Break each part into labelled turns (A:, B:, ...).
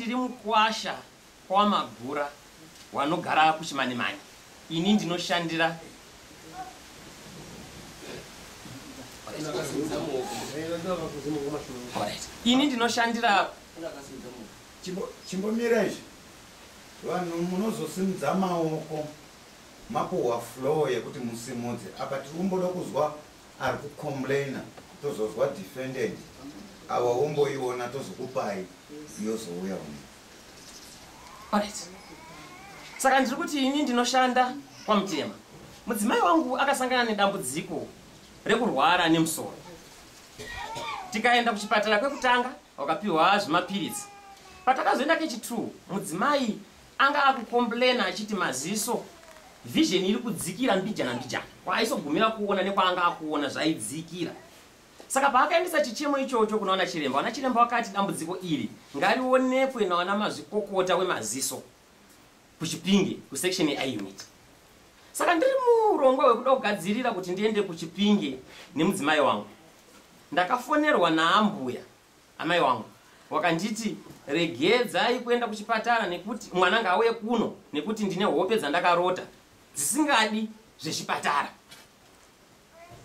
A: ndiri mukwasha kwa Magura wanogara kuChimanimani. Ini ndinoshandira ini ndinoshandira
B: chimbomireje vanhu munozosimudza maoko mapuhwa flow yekuti musimudze apa tiri kumboda kuzwa ari kucomplaina tozozwa defendant ava womboiona tozokupai yozouya uno.
A: Alright. Saka ndiri kuti ini ndinoshanda kwa Mutema. Mudzimai wangu akasangana nedambudziko rekurwara nemusoro. Tikaenda kuchipatara kwekutanga wakapiwa zvimapiritsi. Patakazoenda kechi2 mudzimai anga akucomplaina achiti maziso vision iri kudzikira mbijana mbijana. Kwaaisogumira kuona nekwaanga akuona zvaidzikira. Saka paakaendesa chichemo ichocho kunaona chiremba, wana chiremba wakati dambudziko iri ngarionekwe nawana mazvikokota wemaziso kuChipinge kusection yeI unit. Saka ndiri murongwa wekuda kugadzirira kuti ndiende kuChipinge nemudzimai wangu. Ndakafonerwa naambuya amai wangu wakanditi regedzai kuenda kuchipatara nekuti mwana ngauye kuno nekuti ndine hope dzandakarota dzisingadi zvechipatara.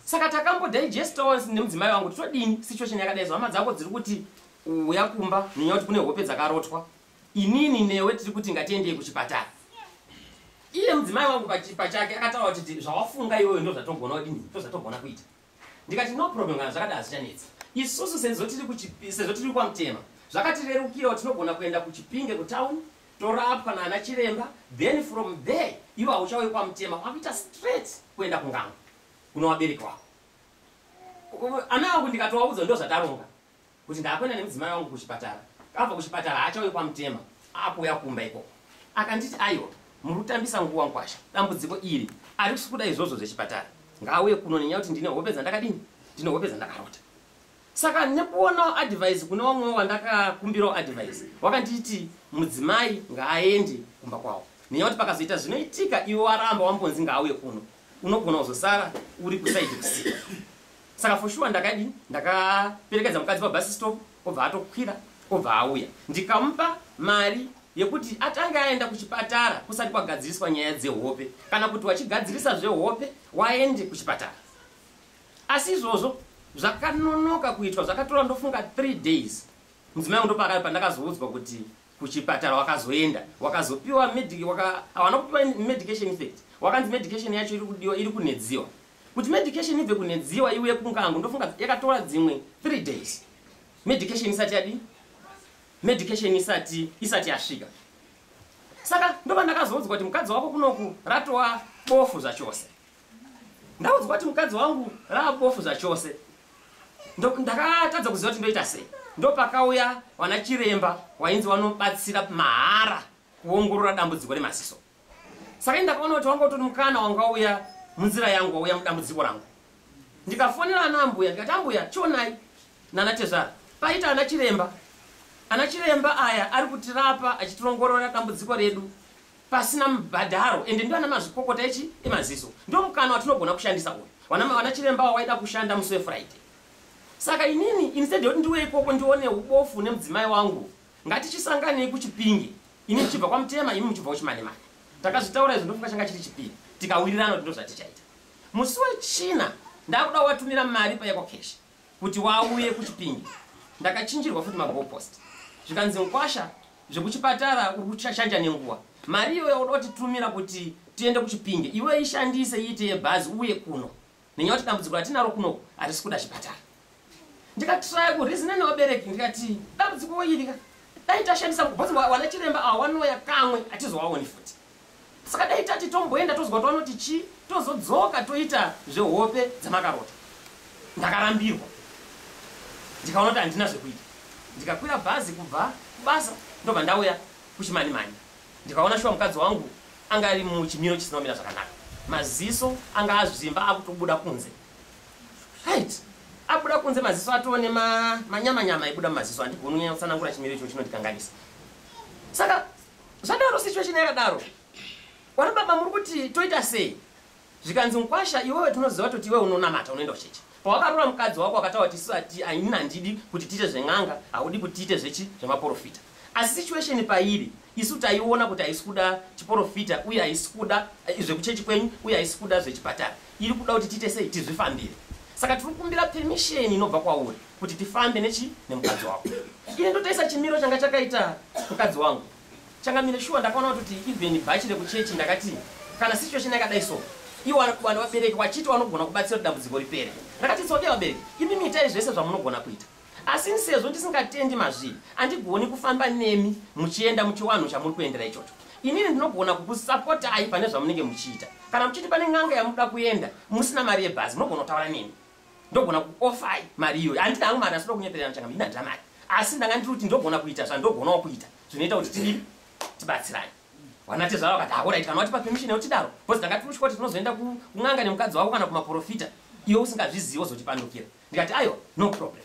A: Saka takambodigestawo nemudzimai wangu todini situation yakadai hama dzako dziri kuti uya kumba nenyaya kuti kune hope dzakarotwa inini newe tiri kuti ngatiendei kuchipatara. Iye mudzimai wangu pachake akataura kuti zvawafunga iwewe ndo zvatogona kudini ndo zvatogona kuita. Ndikati no problem kana zvakadai hazvichanetsa. Isusu sezvo tiri kwa Mutema zvakatirerukira tinogona kuenda kuChipinge kutown torapwa naana chiremba then from there iwe hauchauye kwa Mutema wakuita straight kuenda kungango kuno wabereki wako. Ana wangu ndikatovaudza ndo zvataronga kuti ndakwenda nemudzimai wangu kuchipatara. Abva kuchipatara haachauye kwa Mutema akuuya kumba ikoko. Akanditi aiwa muri kutambisa nguva Nkwasha, dambudziko iri ari kuda izvozvo zvechipatara ngauye kuno nenyaya kuti ndine hope dzandakadini ndine hope dzandakarota. Saka nekuonawo advice kune vamwe wandakakumbirawo advice wakanditi mudzimai ngaaende kumba kwawo nenyaya kuti pakazoita zvinoitika iwe waramba wambonzi ngaauye kuno unogona kuzosara uri kusaidi kusika. Saka for sure ndakadini ndakaperekedza mukadzi pabus stop obva atokwira obva auya ndikamupa mari yekuti atange aenda kuchipatara kusati kwagadziriswa nyaya dzehope kana kuti wachigadzirisa zvehope waende kuchipatara. Asi izvozvo zvakanonoka kuitwa zvakatora ndofunga 3 days. Mudzimai wangu ndopakati pandakazoudzwa kuti kuchipatara wakazoenda wakazopiwa hawana kupiwa medication effect wakanzi medication yacho iri kudiwa iri kunedziwa kuti medication ibve kunedziwa iwe kungango ndofunga yakatora dzimwe 3 days medication isati yadi medication isati yasvika. Saka ndoba ndakazoudzwa kuti mukadzi wako kunoku ratova bofu zvachose. Ndaudzwa kuti mukadzi wangu rava bofu zvachose. Ndakatadza kuziva kuti ndoita sei. Ndopakauya wana chiremba wainzi wanobatsira mahara kuongorora dambudziko remaziso. Saka ndakaona kuti wanga utori mukana wangauya munzira yangu wauya mudambudziko rangu. Ndikafonera ana ambuya ndikati ambuya chionai nana Tezvara paita ana chiremba. Ana chiremba aya ari kutirapa achitirongorora dambudziko redu pasina mubhadharo ende ndo ana mazvikokota emaziso. Ndo mukana watinogona kushandisa uyu. Wana chiremba waida kushanda musi weFriday. Saka inini instead yoti ndiwe ikoko ndione ubofu nemudzimai wangu ngatichisangane kuChipinge ini chibva kwa Mutema imi muchibva kuChimanimani. Takazvitaura izvo ndofunga changa chiri chipiri tikawirirana kuti ndo zvatichaita. Musi wechina ndakuda watumira mari payako cash kuti wauye kuChipinge. Ndakachinjirwa futi magopost zvikanzi Nkwasha zvekuchipatara uri kushanja nenguva mari iyoyo yakuda kutitumira kuti tiende kuChipinge iwe ishandise iite yebhazi uye kuno nenyaya kuti dambudziko ratinaro kunoko hatisi kuda chipatara. Ndikatry kurizina nevabereki ndikati dambudziko irika dai tashandisa bhozi wana chiremba awanoya kamwe hatizowaoni futi. Saka dai tati tomboenda tozwa kuti vanoti chi tozodzoka toita zvehope dzamakarota. Ndakarambirwa ndikaona kuti handina zvekuita. Ndikakwira bhazi kubva kubasa ndobva ndauya kuChimanimani. Ndikaona shuwa mukadzi wangu anga ari muchimiro chisina kumira zvakanaka. Maziso anga azvimba akutobuda kunze. Right. Abuda kunze maziso atone manyama ibuda maziso andigoni kunyanya kutsanangura chimiro icho chinotikanganisa. Saka zvadaro situation yakadaro. Wana baba muri kuti toita sei? Zvikanzi Nkwasha iwewe tinoziva kuti iwe unonamata unoenda kuchechi. Pawakarora mukadzi wako akataura kuti sati aina ndidi kuti tiite zveng'anga haudi kuti tiite zvemaprofita. asi situation pairi isu taiona kuti haisi kuda chiprofita uye haisi kuda zvekuchechi kwenyu uye haisi kuda zvechipatara, iri kuda kuti tiite sei tizvifambire. Saka tiri kukumbira permission inobva kwauri kuti tifambe nemukadzi wako. Ine ndotaisa chimiro changa chakaita mukadzi wangu changamire shuwa, ndakaona kuti even bhachi rekuchechi ndakati kana situation yakadai so iwo vana vabereki wachiti vanogona kubatsira kuti dambudziko ripere. Ndakati tsoke vabereki, imi itai zvese zvamunogona kuita, asi sezvo ndisingatendi mazviri andigoni kufamba nemi muchienda muchiwanhu chamuri kuendera ichocho. Inini ndinogona kukusapotai pane zvamunenge muchiita. Kana muchiti pane n'anga yamuda kuenda musina mari yebhazi munogona kutaura neni, ndogona kuofai mari iyoyo. Handina hangu mari asinoda kunyeperera changamire, ina ndamari, asi ndanga ndiri kuti ndogona kuita zvandogonawo kuita zvinoita kuti tibatsirane. Wanatezvara wakati alright, kana watipa permission yotidaro because ndanga tiri kuti tinozoenda kun'anga nemukadzi wako kana kumaprofita iwe usingazvizivi wozotipandukira. Ndikati ayo no problem.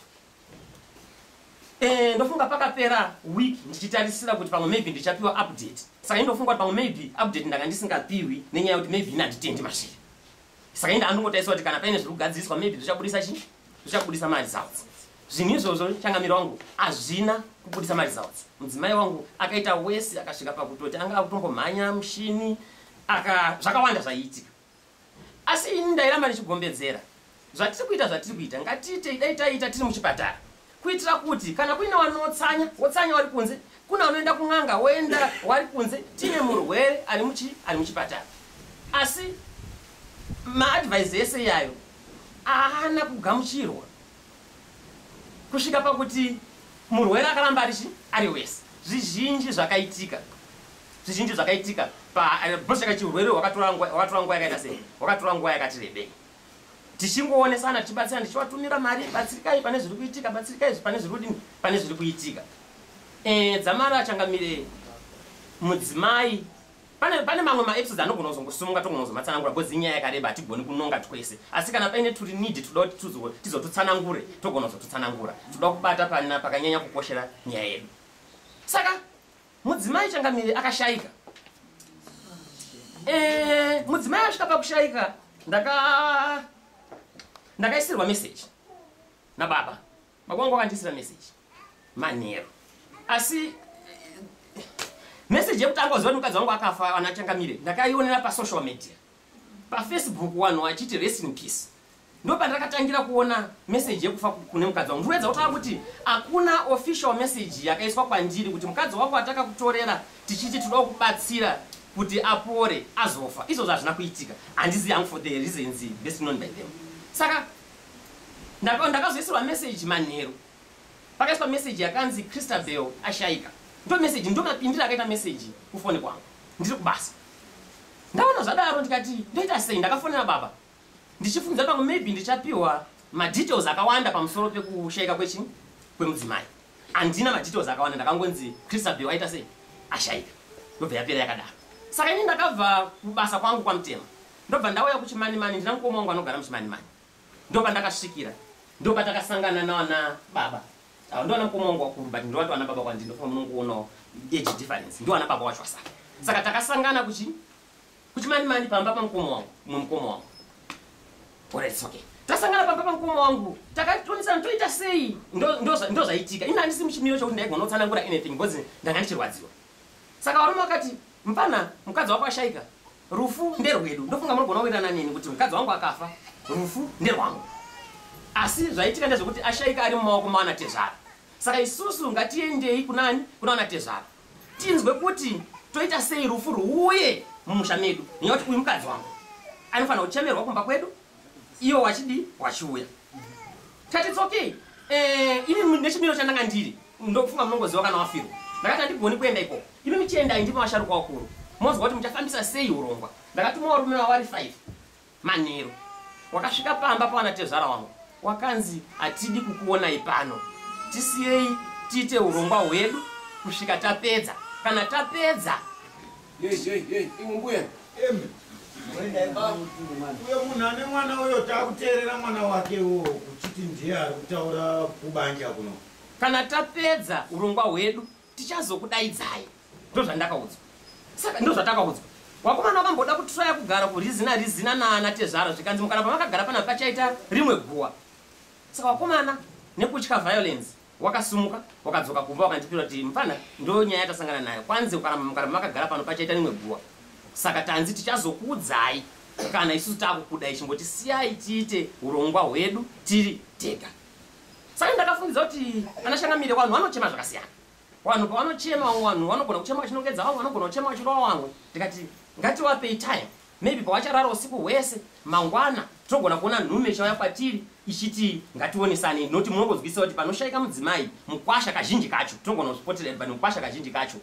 A: Ndofunga pakapera week ndichitarisira kuti pamwe maybe ndichapiwa update. Saka ndofunga kuti pamwe maybe update ndanga ndisingapiwi nenyaya kuti maybe inanditendi mashiri. Saka inda andongotaisa kuti kana paine zviri kugadziswa maybe zvichabudisa chii, zvichabudisa mari results. Zvinhu izvozvo changamiro wangu hazvina kubudisa mari results. Mudzimai wangu akaita wese akasvika pakutoti anga akutombomhanya mushini zvakawanda zvaiitika. Asi ini ndairamba ndichigombedzera zvatiri kuita ngatiite dai taita tiri muchipatara, kuitira kuti kana kuine wanotsanya wotsanya wari kunze, kuna unoenda kun'anga woenda wari kunze, tine murwere ari muchipatara. Asi maadvice ese yayo haana kugamuchirwa kusvika pakuti murwere akaramba ari wese. Zvizhinji zvakaitika bhoshaka chirwere wakatora nguva yakaita sei, wakatora nguva yakati rebei. Tichingoonesana tichibatsirana, ndichivatumira mari, batsirikai pane zviri kuitika, batsirikai pane zviri kuitika. Dzamara changamire mudzimai, pane mamwe maepisodes anogona kuzongosunga togona kuzomatsanangura because inyaya yakareba hatigoni kunonga twese. Asi kana paine turi need toda kuti tizotutsanangure togona kuzotutsanangura, toda kubata pakanyanya kukoshera nyaya yedu. Saka mudzimai changamire akashayika. Mudzimai asvika pakushayika ndakaisirwa message nababa. Baba wangu akandiisira message manheru. Asi message yekutanga kuziva kuti mukadzi wangu akafa anachangamire ndakaionera pasocial media, pafacebook wanhu wachiti rest in peace. Ndo pandakatangira kuona message yekufa kune mukadzi wangu. Ndinoedza kutaura kuti hakuna official message yakaiswa kwandiri kuti mukadzi wako ataka kutorera tichiti toda kubatsira kuti apore azofa. Izvo hazvina kuitika, handizi yangu for the reasons best known by them. Saka ndakazoisirwa message manheru, pakaiswa message yakanzi Christabel ashayika. Ndo message ndo mapindira akaita message kufoni kwangu ndiri kubasa. Ndaona zvadaro ndikati ndoita sei, ndakafonera baba ndichifunza pamwe maybe ndichapiwa madetails akawanda pamusoro pekushayika kwemudzimai. Handina madetails akawanda, ndakangonzi Christabel aita sei ashayika, ndobva yapera yakadaro. Saka ini ndakabva kubasa kwangu kwamutema ndobva ndauya kuchimanimani, ndina mukoma wangu anogara muchimanimani. Ndobva ndakasvikira, ndobva takasangana nawana baba. Ndowana mukoma wangu wakuru but ndowati wana baba kwandiri, ndofa munongoona age difference, ndowana baba wacho saka. Saka takasangana kuchimanimani pamba pamukoma wangu, mukoma wangu. Alright, okay. Tasangana pamba pamukoma wangu, takatonisana toita sei, ndo zvaitika. Ina handisi muchimiro chokuti ndaigona kutsanangura anything because ndanga ndichirwadziwa. Saka varume vakati mpana mukadzi wako ashayika, rufu nderwedu. Ndofunga munogona kuwirirana neni kuti mukadzi wangu akafa, rufu nderwangu. Asi zvaitika ndezvekuti ashayika ari mumaoko mawana Tezvara. Saka isusu ngatiendei kunani, kunawana Tezvara, tinzwe kuti toita sei rufu rwuye mumusha medu, nenyaya kuti uyu mukadzi wangu anofanira kuchemerwa kumba kwedu, iwo wachiuya. Tati it's okay. Ini nechimiro chandanga ndiri ndofunga munongoziva kana wafirwa. Ndakati handigoni kuenda ikoko, imi muchiendai ndipo vasharuka vakuru mozwa kuti muchafambisa sei urongwa. Ndakatuma varume vavari 5 manheru. Wakasvika pamba pawana Tezvara wangu, wakanzi hatidi kukuonai pano, tisiyei tiite urongwa hwedu kusvika tapedza. Kana tapedza
B: imumbuya uyo munhu ane mwana uyo takuteerera mwana wake uwo kuchiti ndiye ari kutaura kubanja kuno.
A: Kana tapedza urongwa hwedu tichazokudaidzai. Ndo zvandakaudzwa. Saka ndo zvatakaudzwa. Wakomana wakamboda kutraya kugara kurizina naana Tezvara zvikanzi mukana pamakagara pana pachaita rimwe guwa. Saka wakomana nekutya violence wakasumuka wakadzoka kumba wakandipira kuti mfana ndo nyaya yatasangana nayo kwanze kana makagara pano pachaita rimwe guwa saka tanzi tichazokuudzai kana isusu takukudai chimboti siyai tiite urongwa hwedu tiri tega. Saka ndakafundidza kuti anashangamire vanhu vanochema zvakasiyana. Vanhu pavanochema vanhu vanogona kuchema vachinongedza vamwe vanogona kuchema vachirova vamwe. Ndikati ngatiwapei time. Maybe pavacharara usiku hwese mangwana togona kuona nhume chauya kwatiri ichiti ngationesane noti munongonzwisisa kuti panoshaika mudzimai mukwasha kazhinji kacho togona kuzvipotera pane mukwasha kazhinji kacho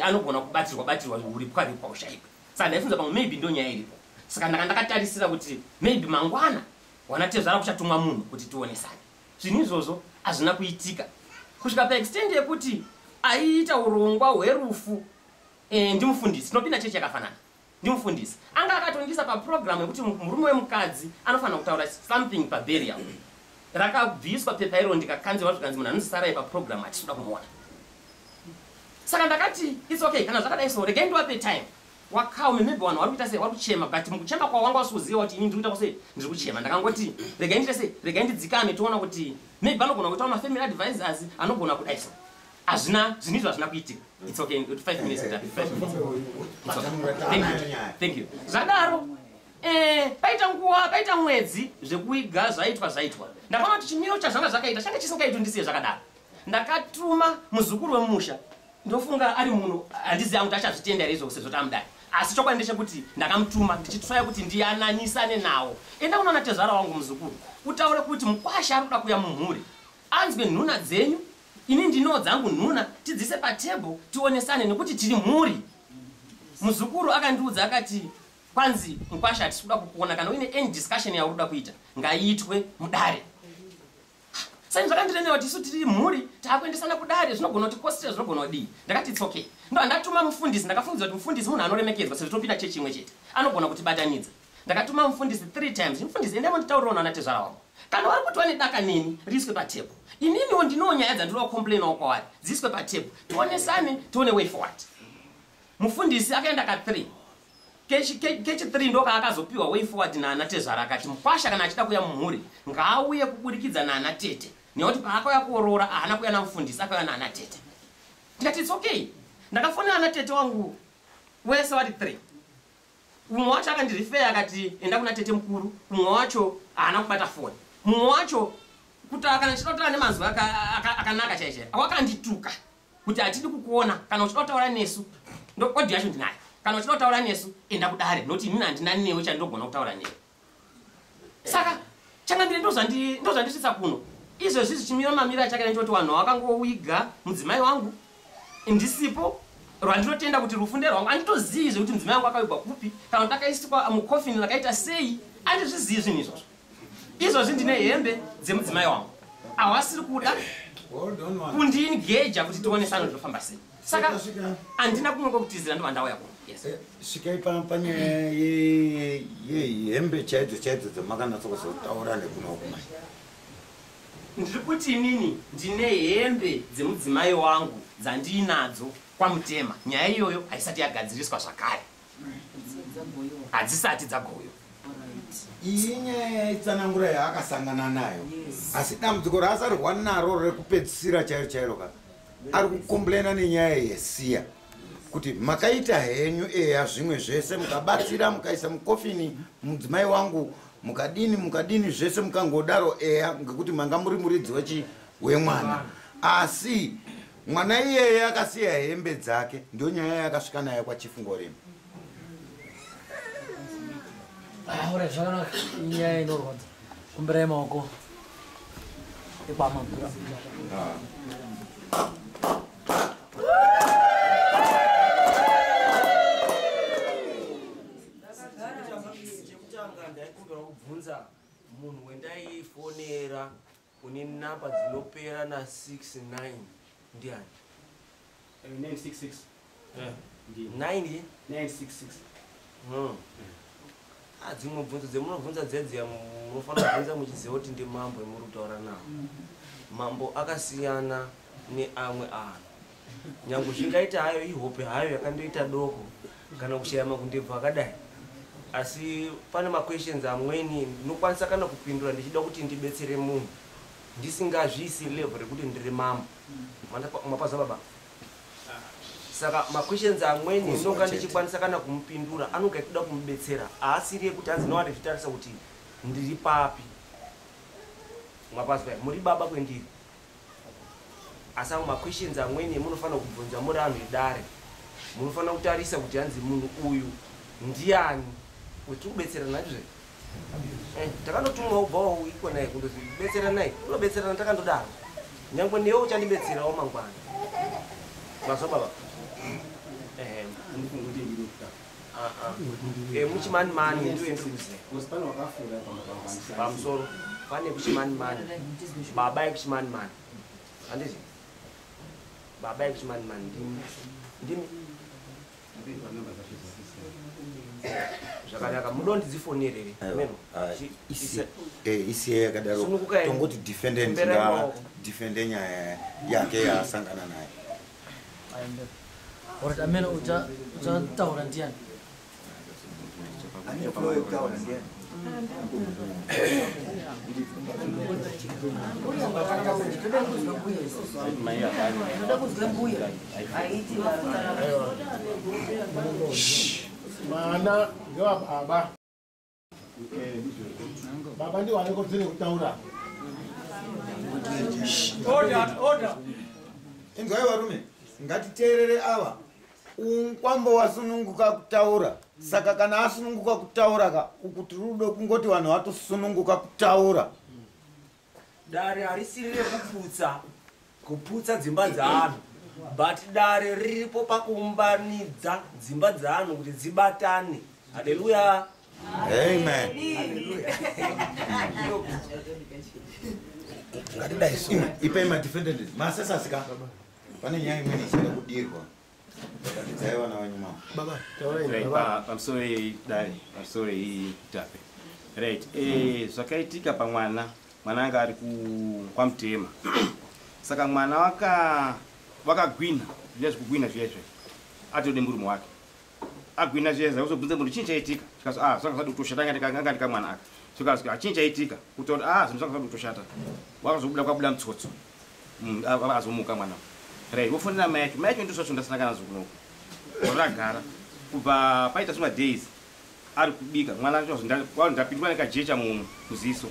A: anogona kubatirwa uri pwari paushaikwe. Saka ndaifunza pamwe maybe ndo nyaya iripo. Saka ndakatarisira kuti maybe mangwana wanatezvara kuchatumwa munhu kuti tionesane. Zvinhu izvozvo hazvina kuitika kusvika paextend yekuti aiita urongwa hwerufu ndimufundisi tinopinda chechi yakafanana ndimufundisi anga akatongisa paprogramu yekuti murume wemukadzi anofanira kutaura something paburial rakabviswa pepa iro ndikakanzirwa zvikanzi munhu anozisarai paprogramu atisuda kumuona. Saka ndakati it's okay kana zvakadai so regai ndiwape time wakaume maybe vanhu vari kuita sei vari kuchema but mukuchema kwavo wanga wasiuziva kuti ini ndiri kuita sei ndiri kuchema. Ndakangoti regai ndiite sei regai ndidzikame toona kuti maybe anogona kuita mafamily advisors anogona kudai so hazvina zvinhu izvo hazvina kuitika. It's okay 5 minutes later 5 minutes. Thank you. Zvadaro paita nguva paita mwedzi zvekuiga zvaitwa ndakaona kuti chimiro chazvanga zvakaita changa chisingaitwi ndisiye zvakadaro. Ndakatuma muzukuru wemumusha ndofunga ari munhu handizivi kuti achazvitenda here izvo sezvo tamudai asi chokwadi ndechekuti ndakamutuma ndichitsvaya kuti ndiyananisane nawo enda kunoona tezvara wangu muzukuru utaure kuti mukwasha ari kuda kuuya mumhuri anzwe nhuna dzenyu ini ndino dzangu nhuna tidzise patebho tionesane nekuti tiri mhuri. Muzukuru akandiudza akati kwanzi mukwasha hatisi kuda kukuona kana uine any discussion yauri kuda kuita ngaiitwe mudare. Saka zvakandirenewa kuti isu tiri mhuri taakuendesana kudare zvinogona kuti kostera zvinogona kudii. Ndakati it's okay ndo ndatuma mufundisi ndakafungidzwa kuti mufundisi munhu anoremekedzwa sezvo topinda chechi imwe chete anogona kutibatanidza. Ndakatuma mufundisi 3 times mufundisi endemo nditaurirawo natezvara wangu kana vari kuti vane daka neni riiswe patebho ininiwo ndinowo nyaya dzandinoda kukomplainawo kwavari dziiswe patebho tionesane tione way forward. Mufundisi akaenda ka3 kechi 3 ndo kaakazopiwa way forward naana tezvara akati mukwasha kana achida kuuya mumhuri ngaauye kuburikidza naana tete nekuti paakauya kuoroora haana kuuya namufundisi akauya naana tete. Ndikati it's okay ndakafonera ana tete wangu wese vari 3 umwe wacho akandirifeya akati enda kuna tete mukuru umwe wacho haana kubata foni mumwe wacho kuti kana chitotaura nemanzwi akanaka chaizvo wakandituka kuti hatidi kukuona kana uchida kutaura nesu ndokodhi yacho ndinayo kana uchida kutaura nesu enda kudare nokuti inini handina newe chandinogona kutaura newe. Saka changambire ndozvandisvitsa kuno izvozvi zvichimira mamira achake nechoti vanhu vakangowiga mudzimai wangu ndisipo rwandinotenda kuti rufunde rwangu handitozivi zvekuti mudzimai wangu akawigwa kupi kana kuti akaiswa mukofini rakaita sei handizvizivi zvinhu izvozvo. Izvozvi ndine hembe dzemudzimai wangu awasiri kuda kundiingeja kuti tionesane zvofamba sei. Saka handina kumwe kwekutizira ndo vandauya kuno.
B: Svikai panyaya yehembe chaidzo dzamakanyatsokuzotaura nekuno kumai.
A: Ndiri kuti inini ndine hembe dzemudzimai wangu dzandinadzo kwamutema nyaya iyoyo haisati yagadziriswa zvakare hadzisati dzagoyo.
B: Iyi nyaya yaitsanangura yaakasangana nayo asi dambudziko raasarwa naro rekupedzisira chairo kana ari kukomplaina nenyaya yesiya kuti makaita henyu eya zvimwe zvese mukabatsira mukaisa mukofini mudzimai wangu mukadini zvese mukangodaro eya ngekuti manga muri muridzi wemwana asi mwana iyeye akasiya hembe dzake ndio nyaya yakasvika nayo kwachifungorema.
C: Ora zvakanaka inyaya inorwadza kumbirai maoko epamagura.
D: Kubvunza munhu wendaifonera une namba dzinopera na 69 ndiani?
A: 966
D: 9
A: 966
D: dzimwe bvunzo dzemunobvunza dzedziya munofanira kubvunza muchiziva kuti ndi mambo emuri kutaura nawo. Mambo akasiyana neamwe anhu nyange zvingaita hayo ihope hayo yakandoita doko kana kushaya makundebva akadai asi pane maquestions amweni ndinokwanisa kana kupindura ndichida kuti ndibetsere munhu ndisingazviisi level rekuti ndiri mambo mwapaza baba. Saka maquestions amweni ndinonga ndichikwanisa kana kumupindura anonga achida kumubetsera aasiri ekuti anzi nowati zvitarisa kuti ndiri papi. Mwapazwa muri baba kwendiri. Asa maquestions amweni munofanira kubvunza muri anhu edare. Munofanira kutarisa kuti anzi munhu uyu ndiani kuti ubetsera nazvo. Takanotumwa ubvawo ikona kundozi betsera naye. Unobetserana takandodaro. Nyangwe newe uchandibetserawo mangwana. Mwazwa baba. Muchimani mani ndio endruze.
E: Muspano wakafura
D: Pamusoro pane kuchimani mani. Baba ekuchimani mani. Andizvi? Baba ekuchimani mani ndimi. Zvakanaka mudondidzifonerere. Meno.
B: Isiye yakadaro tongoti defendant nga defende nyaya yake yasangana naye.
C: Ora amene uja taura ndiani.
E: Mana ngewa baba. Baba ndi wale kodzere kutaura.
C: Order.
B: Inzwai varume, ngatiteerere ava. Unkwambo wasununguka kutaura. Saka kana asununguka kutaura ka ukuti rudo kungoti vanhu vatosununguka kutaura.
D: Dare harisirire kuputsa dzimba dzaanhu. But dare riripo pakuumbanidza dzimba dzaanhu kuti dzibatane. Haleluya.
B: Amen. Ipai madefendant masesasika pane nyaya imweni ichida kudirwa. Dzaiwa na wanyuma.
E: Baba,
F: I'm sorry, Daddy. I'm sorry, Tape. Right. Zvakaitika pamwana anga ari kwa Mutema. Saka mwana wakagwina, zviyazvi kugwina zviyazvi. Atode murume wake. Agwina zviyazvi uzobvunza munhu chinyi chaitika. Zvikazi zvanga zvadi kutoshata nganga ndika mwana aka. Zvikazi chinyi chaitika. Kuti zvinhu zvanga zvadi kutoshata. Wakazobuda kwabuda mutsotso. Azomuka mwana. Right, wofonera mai yake. Mai yake ndizvo zvandasangana nazvo kuno. Wakagara kubva paita zvima days ari kubika mwana ndapindwa nekajecha muziso.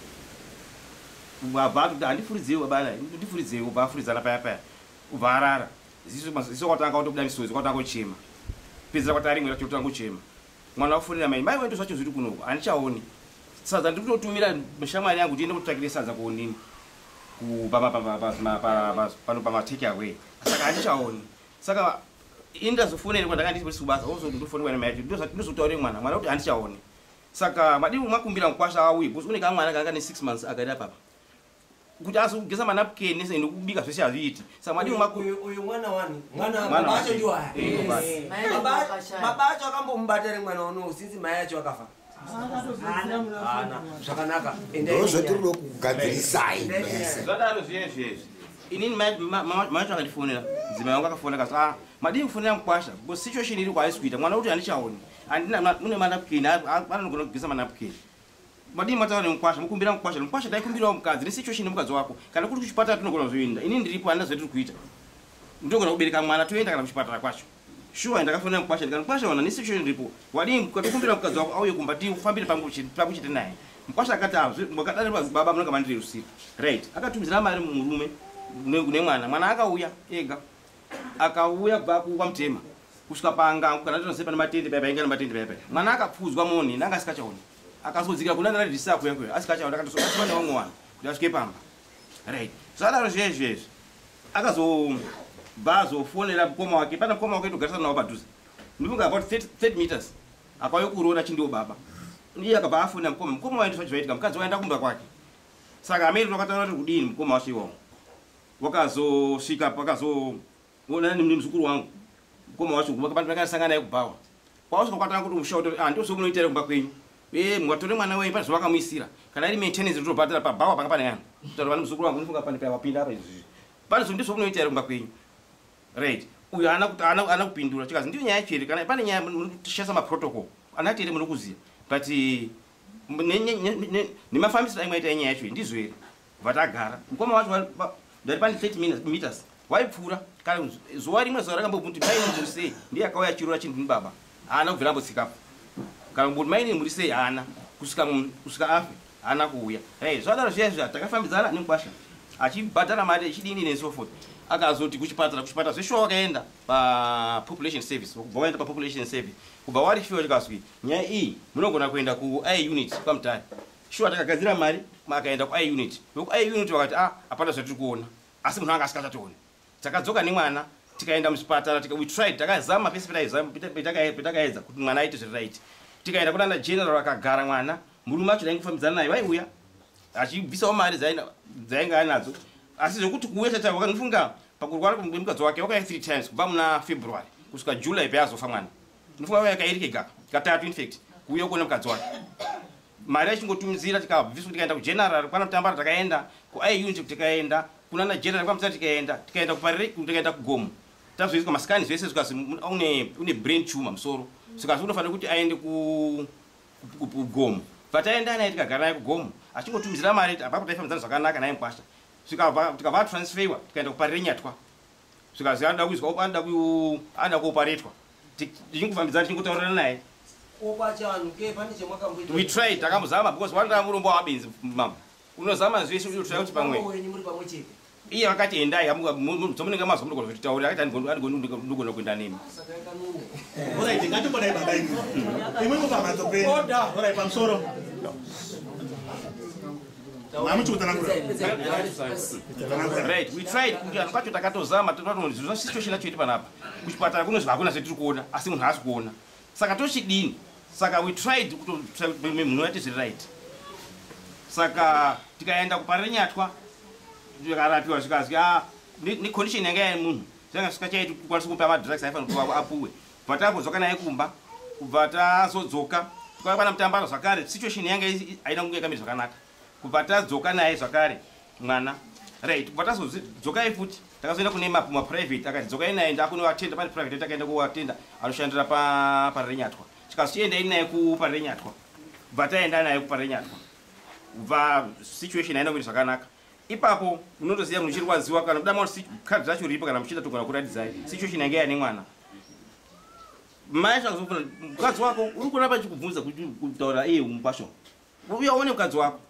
F: Ubva kuti handifuridzeiwo bana, ndifuridzeiwo ubva afuridzana paya paya. Ubva arara. Ziso kwatanga kutobuda misozi kwatanga kuchema. Pedzera kwati arimwe rachotanga kuchema. Mwana wafonera mai, mai wendi zvacho zviri kunoko, handichaoni. Sadza ndiri kutotumira mushamwari yangu kuti ende kutsvakire sadza kuonini. Pano pamateke away. Saka handichaoni. Saka indazofonera kwandanga ndiri kubasa, wozofonera mai yake. Ndozotaura mwana kuti handichaoni. Saka madimu mwakumbira mukwasha auye, because une kamwana kanga ne 6 months akaenda papa. Kuti azogeza manapukeni nese inokubika zvese hazviiti. Saka madimu
D: uyu mwana wani, baba acho ndiwo aya. Baba acho akambomubatira mwana uno sinzi mai acho akafa. Zvakanaka.
B: Ndozvotiri kugadzirisai.
F: Zvadaro zviyezvi. Inini macho akandifonera. Dzimai wangu akafonera akati madii kufonera mukwasha. Because situation iri kwaisi kuita mwana kuti handichaoni. Mune manapukeni, anogona kugeza manapukeni. Madii mataura nemukwasha, mukumbira mukwasha. Mukwasha ndaikumbirawo mukadzi nesituation nemukadzi wako. Kana kuti kuchipatara tinogona kuzoenda. Inini ndiripo handina zvetiri kuita. Ndogona kubereka mwana toenda kana kuchipatara kwacho. Sure ndakafonera mukwasha ndikati mukwasha wana nesituation iripo. Wadii ukatokumbira mukadzi wako auye kumbati ufambire pakuchite naye. Mukwasha akati mwakadare baba munonga mandiri rusiri. Right. Akatumidzira mari murume nemwana. Mwana akauya ega. Akauya kubva kwa Mutema. Kusvika pangangu kana tinozipa pane matende paya painga nematende paya paya. Mwana akapfudzwa moni nanga asikachaoni. Akazodzikira kuna ndana disako yangu asikachaona akatosoma nevanhu wana kuti asvike pamba. Right. Zvadaro zviyezvi. Akazofonera mukoma wake. Pana mukoma wake togarisana nawo padhuze. Ndinonga about 30 meters. Akauya kurona chindiwo baba. Ndiye akabva afonera mukoma. Mukoma waenda zvaitika mukadzi waenda kumba kwake. Saka amene wakataura kuti kudini mukoma wacho iwawo. Wakazosvika pakazoona nemuzukuru wangu. Mukoma wacho vakasangana naye kubhawa. Kwasvika kwatanga kuti mushauri ndio somunoitira kumba kwenyu. Mwatore mwana wenyu pane zvawakamuisira. Kana iri maintenance ndotobhatira pabhawa panga pane yanhu. Kutaura vane muzukuru wangu ndifunga pane wapinda apa izvi. Pane zviro ndisomunoitira kumba kwenyu. Right. Uyu ana kupindura. Chikazi ndiyo nyaya chiri kana pane nyaya munoshasa maprotocol. Anatire munokuziya. But nemafambisiro aimwaita nyaya yacho ndizvo here. vatagara mukoma wacho ndari pani 30 meters waipfuura kana zuva rimwe zuva rakambobvuti maine muri sei ndiye akauya chirora chindini baba haana kubvira ambotsikapo kana kumboti maine muri sei haana kusvika afe haana kuuya zvadaro zviya izvi takafambidzana nemukwasha achibhadhara mari echidini neso forth akazoti kuchipatara zveshuwa wakaenda papopulation service kubva waenda papopulation service kubva wari shuwa tikazwi nyaya iyi munogona kuenda kuI unit kwamutare shuwa takagadzira mari akaenda kuI unit vekuI unit vakati hapana zvatiri kuona asi munhu anga asikachatooni takadzoka nemwana tikaenda muchipatara we tried takazama pese petakaedza kuti mwana aite zviriraiti tikaenda kunana general akagara mwana murume acho daingofambidzana naye vaiuya achibvisawo mari dzainge anadzo asi zvokuti kuuya tata wakanofunga pakurwara kwemukadzi wake wakaya 3 times kubva muna February kusvika July paazofa mwana nofunga vaya kairi katatu infact kuuya kuona mukadzi wake mari achingotumidzira tikabviswa tikaenda kugeneral kwana mutambara takaenda kuI unit tikaenda kunana general kwamutare tikaenda kuparire tikaenda kugomo tazoiswa masikani zvese zvikazi une brain tumor musoro zvikazi unofanira kuti aende kugomo pataenda naye tikagara naye kugomo achingotumidzira mari apapo taifambidzana zvakanaka naye mukwasha tikabva transferiwa tikaenda kuparire nyatwa zvikazi anoda kuoparetwa tichingofambidzana tichingotaurirana naye we tried takambozama because wanda murombo wabenzi mama unozama zvese unotsvaka kuti pamwe iye vakati endai dzomunenge mazwa munogona kutitaurira akati andigona kuenda nemi
E: ngatimbodai baba imi imwe mupamhatso penyu orai pamusoro
F: right we tried kuti anhu pacho takatozama situation yacho iti panapa kuchipatara kunozvi hakuna zvetiri kuona asi munhu haasi kuona saka tochidini saka we tried kuti munhu aite zviri right saka tikaenda kuparire nyatwa tikarapiwa zvikazi necondition yanga yaye munhu zvanga zvisikachaiti kukwanisa kupa madrugs aifanira kuti apuwe kubva tabodzoka naye kumba kubva tazodzoka tukauya pana mutambaro zvakare situation yanga haina kunge yakamira zvakanaka kubva tadzoka naye zvakare mwana right kubva tazodzokai futi takazoenda kune maprivate akati dzokai naye ndakunoatenda pane private takaenda kuatenda anoshandira parire nyatwa chikazi chiendai naye kuparire nyatwa kubva taenda naye kuparire nyatwa kubva situation haina kuita zvakanaka ipapo unotoziva munhu chirwadziwa kana kuda maona kadhi racho riripo kana muchida togona kuratidzai situation yange yane mwana mai zvakazofuna mukadzi wako uri kuramba chikubvunza kutaura iye mukwasho uya one mukadzi wako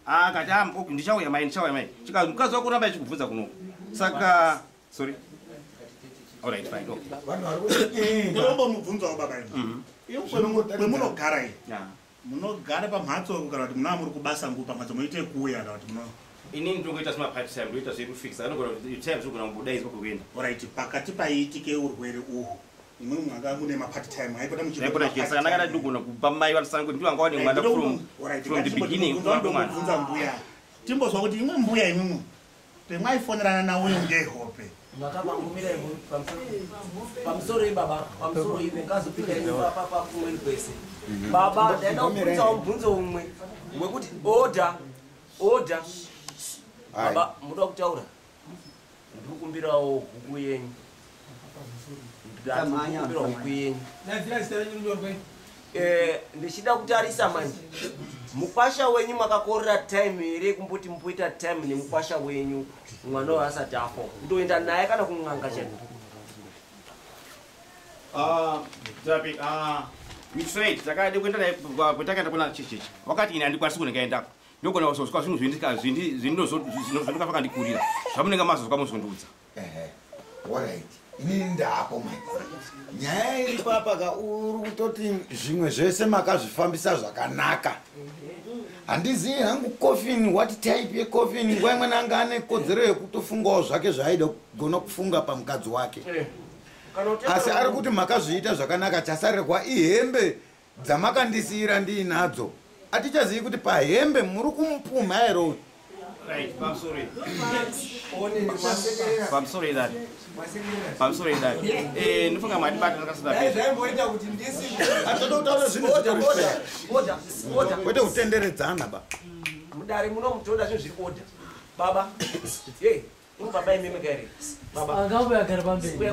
F: akati ndichauya mai chikazi mukadzi wako uramba chikubvunza kunoko saka sorry alright fine okay
E: ndorombo mubvunzawo baba imi kwemunogara iyi munogara pamhatso kana kuti munaa muri kubasa ngu pamhatso muite kuuya kana kuti
F: inini ndongoita sima part time ndoita zvekufixa anogona kuti time zvogona kubudaizwa kwekuenda
E: alright pakati paitike urwere uhwu imwe mwanga mune mapart time haipota muchiraipoda
F: nakada ndogona kupa mai vanosanga kuti ndiwo anga wane mwana from the beginning
E: ndomubvunza mbuya timbozwa kuti imwe mbuya imwimwe pemwaifonerana nauyo ngehope
D: makavangumira pamusoro ibaba pamusoro ive ngazopinda kumweni kwese baba ndaenda kubvunzawo mubvunzo umwe wekuti order baba muda kutaura ndiri kumbirawo huku yenyu ndichida kutarisa manje mukwasha wenyu makakorera time here kumboti mumboita time nemukwasha wenyu mwana waasati afa ndoenda naye kana kun'anga chete
F: takade kuenda naye kwatakaenda kuna checheche wakati ine handikwanisi kunengaendako ndogona kuzozwa zvinhu zvindokafaka ndikurira zvamunenge mazozwa muzondiudza
B: alright inini ndapo mai nyaya iri papaka uri kutoti zvimwe zvese makazvifambisa zvakanaka handizivi hangu coffin what type yecoffin nguva imwe nanga ane kodzero yekutofungawo zvake zvaaida kugona kufunga pamukadzi wake asi ari kuti makazviita zvakanaka chasarirwa ihembe dzamakandisiyira ndiinadzo atichazivi kuti pahembe muri kumupumha here
F: ndifunga madibata
B: kwete kutenderedzana ba
D: mudare munomutoda zvinhu zviri kuoda baba baba imemeka here baba
C: angauya agara pamberi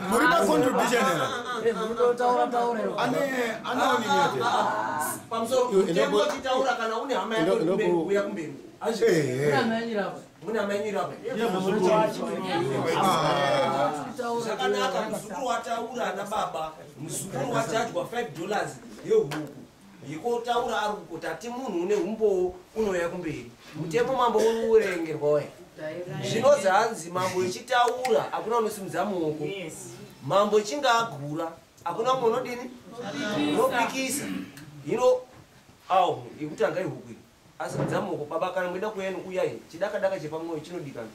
B: muri macontribution
C: munotaura taura
B: ane aneonimete
D: Pamsoro mtembo chitaura kana une hama yako kumberi kuya kumberi. Muna manyira hapa. Sakanaka mzukuru wataura na baba. Mzukuru watachwa $5 yo huku. Yiko taura ari kuti ati munhu une umbo unoya kumberi. Mutembo mambo urengerwa we. Zvinozi hanzi mambo echitaura hakuna unosimudza muoko. Mambo echinge agura hakuna munhu unodini unopikisa. Hino awo ikutanga ihuku iri. Asimudza muoko baba kana mwenda kuyeni uyai chidakadaka chepamwoyo chinodikana.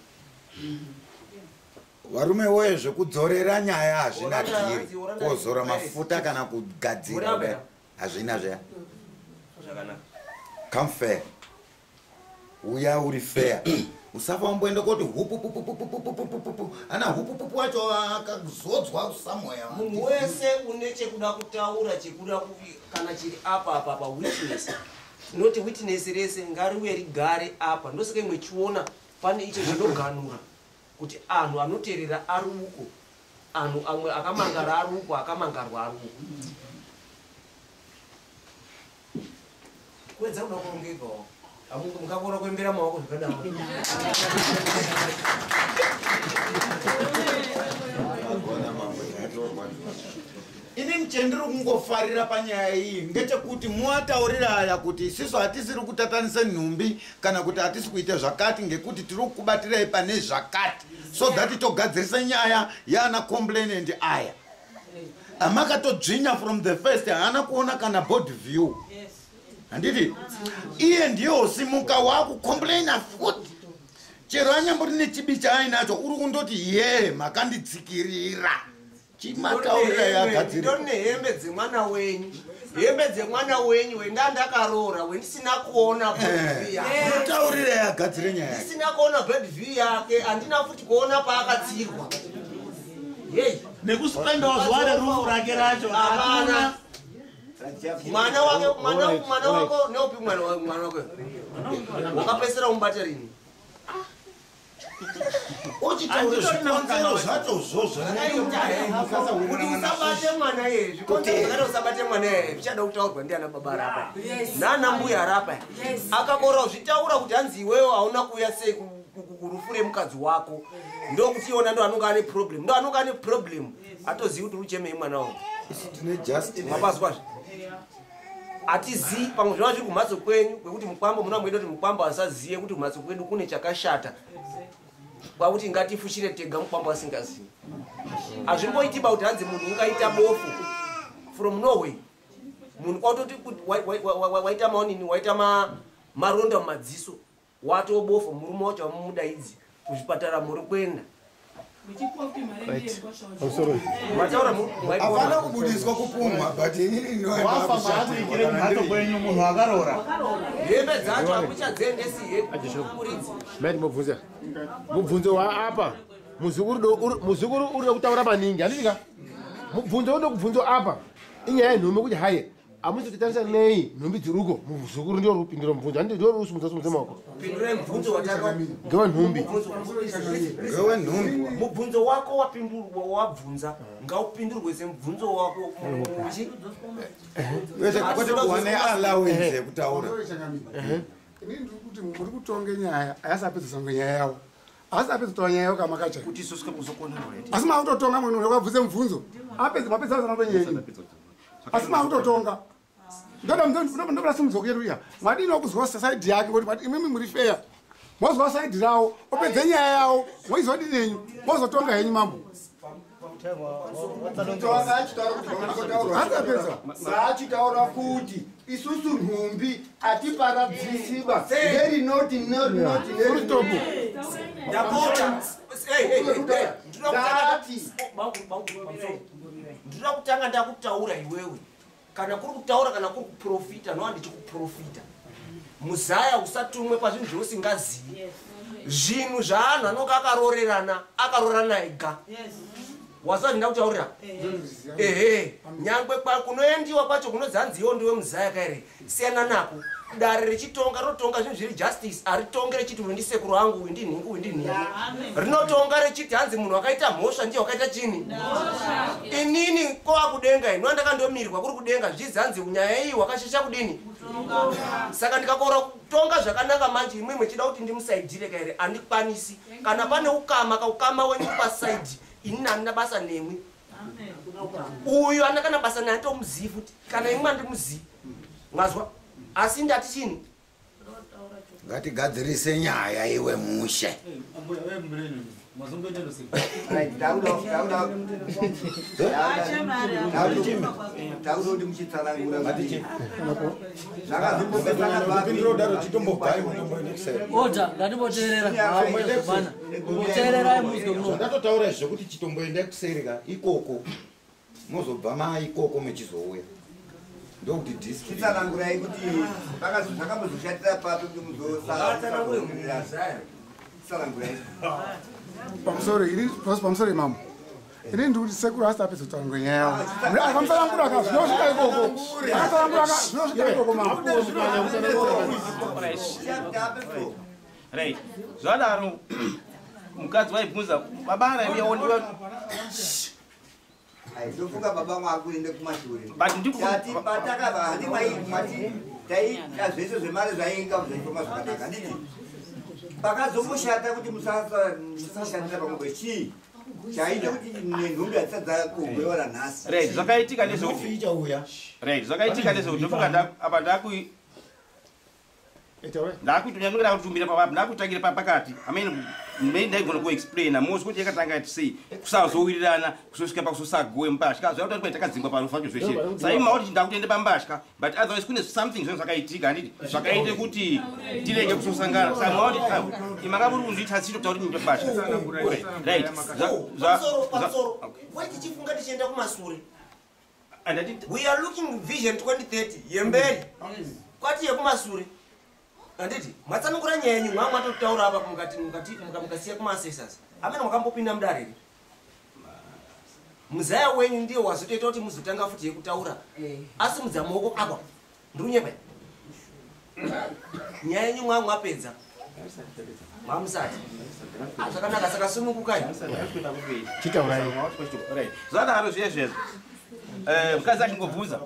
B: Varume woye zvekudzorera nyaya hazvina dhiri. Kozora mafuta kana kugadzira hazvina zveya.
D: Zvakanaka.
B: Come fair. Uya uri fair. Usafa wamboenda koti hupu ana hupu wacho akazodzwa somewhere.
D: Munhu wese une chekuda kutaura chekuda kana chiri apa witness. Noti witness rese ngariuye rigare apa. Ndosaka imwe chiona pane icho chinoganura kuti anhu anoteerera ari uko. Anhu amwe akamangara ari uko akamangarwa ari uko. Kwedza kuda kurongekawo. Amungu mukakona kuembera maoko zvakadaro.
B: Ini mchendero kungofarira panyaya iyi ngechekuti muataurira aya kuti isusu hatisiri kutatanisa nhumbi kana kuti hatisi kuita zvakati ngekuti tiri kukubatirai pane zvakati so that togadzirisa nyaya yaana complainant aya amakatodzvinya from the first haana kuona kana board view. Handiti iye ndiyo osimuka wakucomplaina futi chero anyambori nechibi chaainacho uri kundoti ye makanditsikirira chimataurira yagadzira.
D: Ndone hembe dzemwana wenyu. Hembe dzemwana wenyu wendandakarora wendisina kuona bird view yake.
B: Taurira yagadzira nyaya yake.
D: Ndisina kuona bird view yake andina futi kuona paakatsirwa. Hey,
E: Nekuspendawo zuva rerufu rake racho
D: hapana. Mwana wako neupi mwana wako? Wakapesera umbate rini?
B: Uchitaura zvikonzero zvacho zvozo.
D: Kuti usabate mwana ye, zvikonzero zvacho usabate mwana ye, zvichada kutaurwa ndiana baba rapa. Nana mbuya rapa. Akakora zvitaura kuti hanzi iwewe hauna kuuya sei kurufure mukadzi wako. Ndokuti iona ndo anonga ane problem. Ndo anonga ane problem. Atozivi kuti uchemei mwana wangu.
B: Tine just
D: Mapazwa. Atizi pamwe zvava zviri kumhatso kwenyu kwekuti mukwambo munamboida kuti mukwambo asaziye kuti kumhatso kwedu kune chakashata. Kwakuti ngatifushire tega mukwambo asingazivi. Hazvimboitiba kuti hanzi munhu ungaita bofu from Norway. Munhu kwatoti waita maonini waita maronda mumadziso. Wato bofu murume wacho wamumudaidzi kuzvipatara muri kwenda.
B: havana kubudiswa kupumwa but inini
E: wafamba hatikire kumhatso kwenyu munhu akarora.
D: Hembe dzacho hakuchadzendesi hekuridzi.
G: Mati mubvunzo waapa muzukuru uri kutaura maningi handisika mubvunzo uno kubvunzo apa inyaya yenhumbi kuti haye amuzotitarisa nei nhumbi dziruko muzukuru ndio rupindiro mubvunzo handi ndio rusumudza maoko
D: Pindure mubvunzo wataka
G: ngewa nhumbi
D: mubvunzo wako wapindurwa wabvunza ngaupindurwe semubvunzo wako
B: kwete kuwane allowance yekutaura.
H: Inini ndiri kuti muri kutonge nyaya ayasapedza sango nyaya yawo asapedza kutonga nyaya yawo kamakacha
D: kuti isusuke kuzokona already.
H: asi makutotonga munhu wakabvunze mubvunzo mapedza sanonyenyi asi makutotonga ndoda simudzoku yedu iya mwadini wakuzwa saidi yake kuti imimi muri feya mozwa saidi rawo opedze nyaya yawo moizodini nenyu mozotonga henyu mambo
I: saachitaura kuti isusu nhumbi atiparadzisiba very not
D: ndinoda kutanga ndakutaura iwewe kana kuri kutaura kana kuri kuprofita no handichikuprofita muzaya usatumwe pazvinhu zveusingazivi zvinhu zvaanhu anonga akarorerana ega Wazwa ndakutaurira. Nyangwe kunoendiwa kwacho kunozanziwo ndiwe muzaya kaire. Siyana nako. Dare rechitonga rotonga zvinhu zviri justice aritonge rechiti uyu ndisekuru wangu uyu ndinhingi uyu ndinhingi. Rinotonga rechiti hanzi munhu wakaita mhosva ndiye wakaita chini. Inini kova kudenga ino ndakandomirwa kuri kudenga zvichizanzi nyaya iyi wakashasha kudini. Saka ndikakora kutonga zvakanaka manje imwe chida kuti ndimusaidhire kaire andikwanisi. Kana pane ukama wenyu pasaidi inini handina basa nemwe. Uyu andakana basa naye tomuzivi futi kana imwe andimuzivi. Mwazwa? Asi ndati chini?
B: Ngatigadzirise nyaya iwe mushe.
C: Oda, ngatiboterera. Boterera muzvo.
B: Ndatotaura zvekuti chitomboenda kusereka ikoko. Mozobva ikoko mechizouya. Ndokuti district
I: titsanangurai kuti zvakambozoshatira papi kuti muzosatsanangurai
H: pamusoro imamo ini ndikuti sekuru asi tapedza kutaura nyaya yavo akamutsanangura ka zvinosvika ikoko akatsanangura ka zvinosvika ikoko mamo
F: right zvadaro mukadzi waibvunza baba arabiyaoniwa
I: ndofunga baba mwangu ende kumashure
F: but ndikuti
I: taita zvese zvemari zvainga zvaifamba zvakanaka handiti pakazomboshata kuti musashandira pamwe chii chaita kuti nenhumbi hadzisadzara kugoyora nhasi
F: right zvakaitika nezvekuti right zvakaitika nezvekuti ndofunga apa ndakuitonyanongera kutumbira papapo ndakutangira papakati amene ndaigona kuexplaina mosi kuti yakatanga ati sei kusazowirirana kusosvika pakusosagowe mbatya zvauta kuti takadzingwa panofancho zveshe saima kuti ndakutoende pambatya but otherwise kune something zvinhu zvakaitika handiti zvakaite kuti tirege kusosangana saka mwaoti imakavuri kunditatsito kuti nyimbe mbatya right
D: tichifunga tichienda kumasure we are looking vision 2030 yemberi kwati yekumasure anditi matsanungura nyaya yenyu mwamwatotaura apa mukasiya kumaasesors amene mwakambopinda mudarere muzaya wenyu ndiye wazotoita kuti muzotanga futi yekutaura asi mudzamaoko apa ndirunyepa nyaya yenyu mwamwapedza mwamusati zvakanaka saka sunungukai
F: zvadaro zvezvezvo mukadzi achingobvunza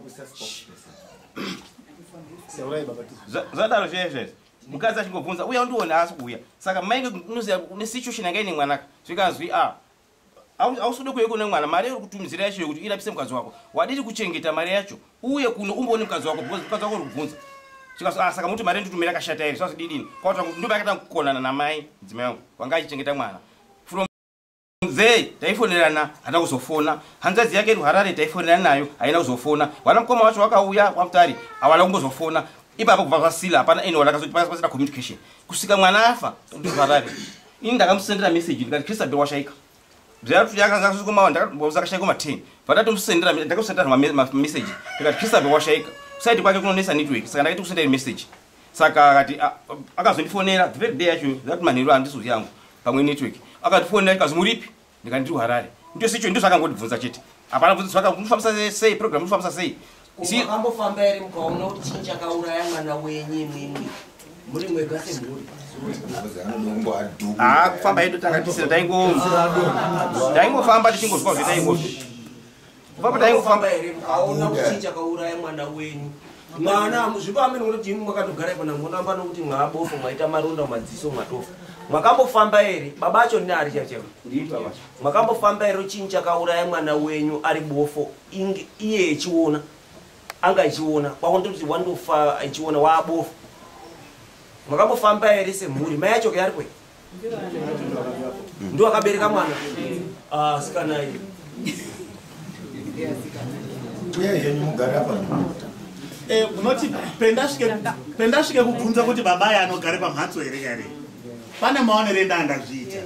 F: zvadaro zvezvezvo mukadzi achingobvunza uya undiona asi kuuya saka mainge unoziva une situation yanga ine mwanaka zvikanzwi ausode kuuye kune mwana mari iri kutumidzira yacho yekuti irapise mukadzi wako wadiri kuchengeta mari yacho uye kuno umboone mukadzi wako mukadzi wako uri kubvunza saka muti mari nditumira kashata iri sasa didini kwakuti ndomba yakatanga kukonana namai mudzimai wangu wanga achichengeta mwana from there taifonerana hatina kuzofona hanzvadzi yake iri Harare taifonerana nayo haina kuzofona wana mukoma wacho wakauya wamutari hawana kumbozofona ipapo kubva pasila hapana anyone akazoti pasina communication kusvika mwana afa ndi Harare ini ndakamusendera message ndikati Christabel washaika bzatu yakazasukuma ndakashayika ma 10 vandatomusendera ndakamusendera message ndikati Christabel washaika site kwake kunonesa network saka ndakati kusendera message saka akati akazondifonera the very day yacho that manhero andisuzi yangu pamwe network akatifonera ikazimuripi ndikati ndiri Harare ndio sicho ndio zvakangondibvunza chete hapana bvunza zvaka unofambisa sei program unofambisa sei
D: makambofamba ere mukaona kuti chinhu chakauraya mwana wenyu imwimwi muri mwega semhuri
F: kufamba yedu tangatisira taingofamba tichingozwa kuti
D: taingofamba ere mukaona kuti chinhu chakauraya mwana wenyu mwana muzvipa amene kuti mwakatogara pana mwonamba nokuti mwabofu mwaita maronda mumadziso mwatofa mwakambofamba ere baba acho ndini ari chachema mwakambofamba ere chinhu chakauraya mwana wenyu ari bofo iye echiona anga achiona kwakondokuti wandofa achiona waabofu mwakambofamba ere semhuri mai acho kayari kwe ndo akabereka mwana sikanai
E: unoti pendasvike kubvunza kuti baba aya anogare pamhatso here kare pane maonero endandazviita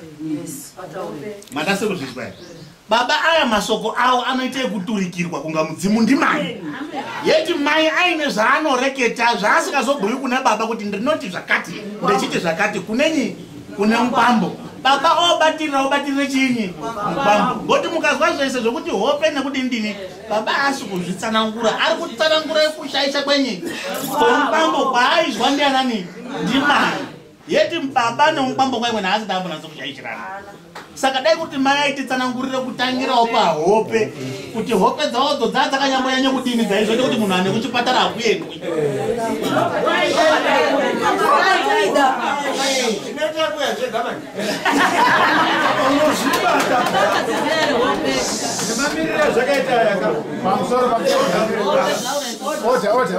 E: mandase kuzvizwa here baba aya masoko awo anoita ekuturikirwa kunga mudzimu ndimai yeti mai aine zvaanoreketa zvaasikazobhuyi kuna baba kuti ndinoti zvakati ndechiti zvakati kunenyi kune mupambo baba obatirire chinyi mupambo ngoti mukazwa zvese zvokuti hope nekuti ndini baba asi kuzvitsanangura ari kutsanangura kushaisha kwenyi kwemupambo kwaaizwa ndianani ndimai yeti baba nemupambo kwaimwe naasi dambonatso kushaishirana saka dai kuti mai aititsanangurire kutangirawo pahope kuti hope dzawodzo dzaa dzakanyambonyanya kudini dzaizoite kuti munhu ane kuchipatara akuendwi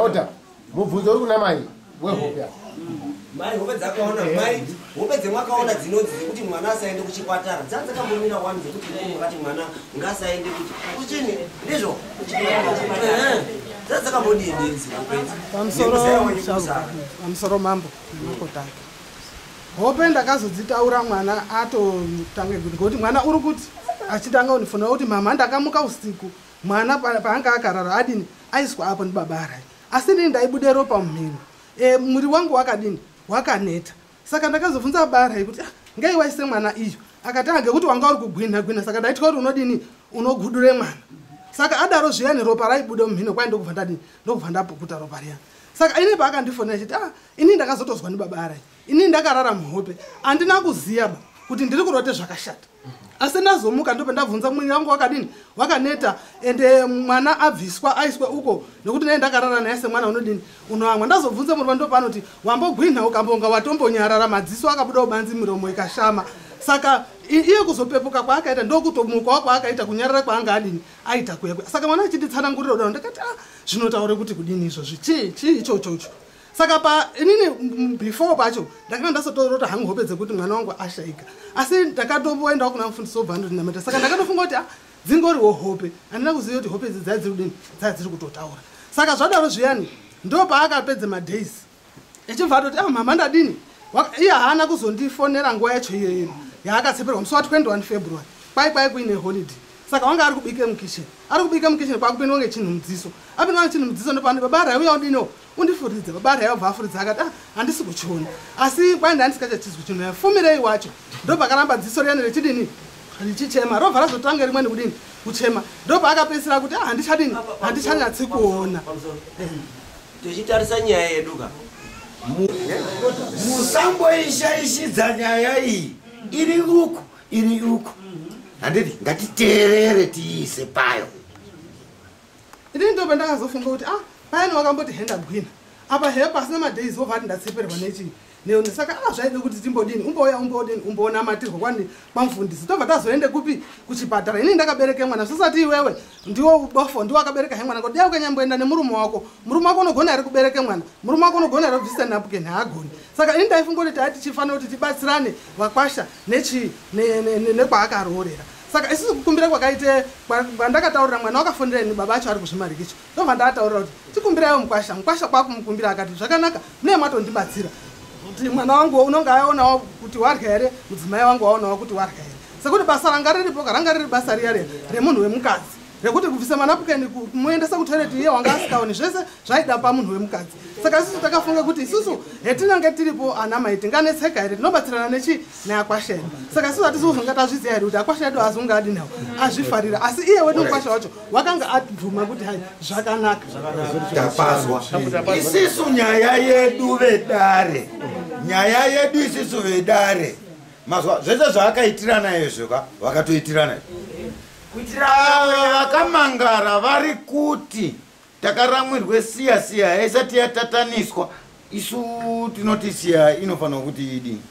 G: ota mubvunzo uri kuna mai wehope
D: mai hope dzakaona mai hope dzemwakaona dzinodzi dzekuti mwana asaende kuchipatara dzakambomira wani dzekuti ngati mwana ngasaende kuchini ndizvo dzakambodini
J: pamusoro mambo nemakotaka hope ndakazodzitaura mwana atotange kuti ngoti mwana uri kuti achitanga unifunira kuti mama ndakamuka usiku mwana paanga akarara adini aiswa apo ndibaba arai asi ndini ndaibude ropa mumhino muri wangu wakadini wakaneta saka ndakazobvunza baba arai kuti ngai waise mwana iyo akati ngekuti wanga uri kugwinha saka ndaiti kuti unodini unogudure mwana saka adaro zviyani ropa raibude mumhino kwai ndokubva ndadini ndokubva ndapukuta ropa riyani saka ine paakandifonera chiti ini ndakazotozwa ndibaba arai ini ndakarara muhope andina kuziya kuti ndiri kurote zvakashata asi ndazomuka ndope ndabvunza mwiri wangu wakadini wakaneta ende mwana abviswa aiswe uko nekuti naye ndakarara naye semwana unodini unoamwa ndazobvunza muri wando panoti wambogwinha ukambonga watombonyarara madziso akabuda ubanzi miromo ikashama saka iye kuzopepuka kwaakaita ndokutomuka kwaakaita kunyarara kwaanga adini aita kuyekwe saka mwana achititsanangurira udano ndakati zvinotaure kuti kudini izvozvi chii ichochocho saka inini before pacho ndakanga ndasotorota hangu hope dzekuti mwana wangu ashaika asi ndakatoendawo kuna mufundisi wobva ndodinamata saka ndakatofunga kuti dzingoriwo hope handina kuziva kuti hope idzi dzadziri kudini dzadziri kutotaura saka zvadaro zviyani ndo paakapedza madays echibva atoti mama ndadini iye haana kuzondifonera nguva yacho iyoyo yaakatseperwa musi wa21 February kwai kuine holiday saka wanga ari kubike mukitchen kwakupindwa ngechinhu mudziso apindwa ngechinhu mudziso ndopano baba arai uya udino undifuridze baba arai wabva afuridza akati handisi kuchiona asi kwai ndandisingachachizwi chinhu yafumirei wacho ndopakaramba dziso riyani richidini richichema robva razotanga rimweni kudini kuchema ndopaakapedzisira kuti handichadini handichanyatsi kuona
D: tichitarisa nyaya yeduka
B: musamboishaishidza nyaya iyi iri uku handiti ngatiteerere tiise payo
J: ini ndope ndakazofunga kuti payani wakamboti hendagwina apa he pasina madays wobva ati ndatseperwa nechii neone saka zvaide kuti timbodini umboona matirwa kwani kwamufundisi tobva tazoende kupi kuchipatara ini ndakabereke mwana zvisati iwewe ndiwo bofo ndiwo akabereka he mwana kodai ukanyamboenda nemurume wako unogona ari kubereke mwana murume wako unogona ari kubvisa napukeni haagoni saka ini ndaifunga kuti taa tichifanira kuti tibatsirane vakwasha nekwaakaroorera saka isusu kukumbira kwakaite kwandakataurira mwana wakafundira ini baba acho ari kuzvimarikicho ndobva ndataurira kuti tikumbiraiwo mukwasha kwakumukumbira akati zvakanaka mune matondibatsira kuti mwana wangu unonga aonawo kuti warya here mudzimai wangu aonawo kuti warya here sekuti basa ranga riripo karanga riri basa riya remunhu wemukadzi rekuti kubvisa manapukeni kumuendesa kutoireti iye wanga asikaoni zvese zvaida pamunhu wemukadzi saka isusu takafunga kuti isusu hetinange tiripo ana mai tinganetseka here tinobatsirana nechi neakwasha edu saka isusu hatizozonga tazviziva here kuti akwasha edu azonga adinawo azvifarira asi iye wedu mukwasha wacho wakanga abvuma kuti hai zvakanaka
B: tapazwa isisu nyaya yedu vedare nyaya yedu isisu vedare mazwa zvese zvaakaitirana izvo vakatoitirana kuitira vakamangara vari kuti takaramwirwe siya isati yatataniswa isu tinoti siya inofanira kuti idini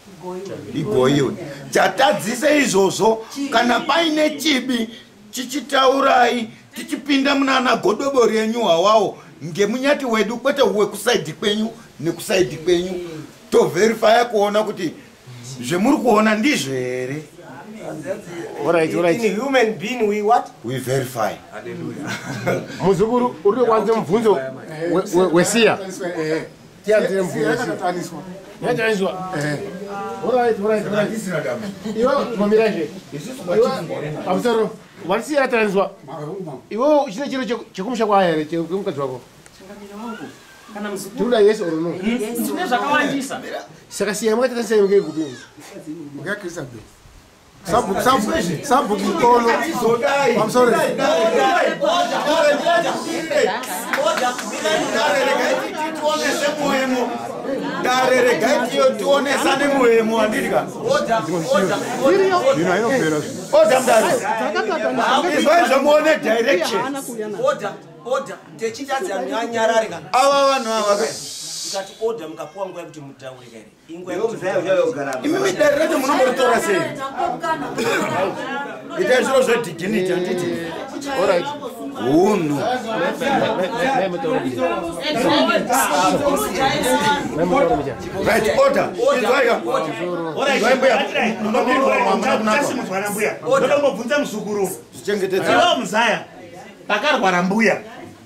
B: igoyiwe chatadzise izvozvo kana paine chibi chichitaurai tichipinda munana godobori yenyu hwawawo ngemunyati wedu kwete wekusaidhi kwenyu nekusaidhi kwenyu tovherifaya kuona kuti zvemuri kuona ndizvo here.
D: Alright. In human being we
B: verify.
D: Hallelujah.
G: Muzukuru uri kwanze mvunzo wesia. Tianze mvunzo. Yataniswa. Alright. Iwo mamiraje. Abusaro. Wansi yataniswa. Iwo chine chiro chekumusha kwa here chekumukadzi wako.
A: Kana mzukuru.
G: Tula yes or no?
A: Yes. Zvakawandisa.
G: Saka siya mwata tanisa yongekupi.
H: Mugakrisa be. Sabhuku mkono. I'm sorry.
B: Darere gaiti yotuonesane muhemo andika. Oda mdari. Izwa muone direction.
D: Order. Techitazi anyararika.
B: Ava vanhu ava.
D: Ikati order mukapuwa nguva yekuti mutaure kare.
B: Imimi director munomoritora sei? Ita zviro zvedignity handiti.
G: Alright.
B: Hunhu. Right, order.
E: Ndombobvunza muzukuru. Iwo muzaya. Pakarwara mbuya.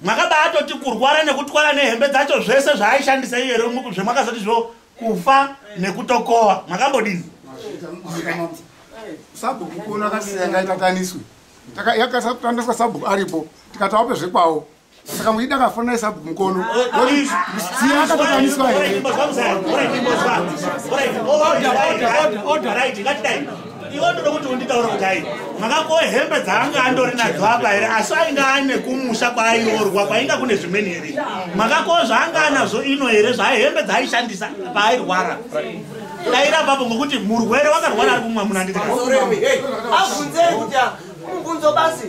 E: Makabatoti kurwara nekutwara nehembe dzacho zvese zvaaishandisa iyero zvemakazoti zvo kufa nekutokowa. Makambodini?
H: Sabhuku kuno akasiya itataniswe. Yakasatandiswa sabhuku aripo. Tikatawape zvekwawo. Saka muida kafona sabhuku mukono. Siya akatataniswa here.
E: Iwo ndoda kuti unditaura kuti hai makakowe hembe dzaanga andori nadzo apa here asi ainga ane kumusha kwaaiorwa kwainga kune zvimweni here makakowe zvaanga anazvo ino here zvahembe dzaaishandisa paairwara daira papo ngokuti murwere wakarwara ari kumwa munanditi
D: abvunzei kuti mubvunzo basi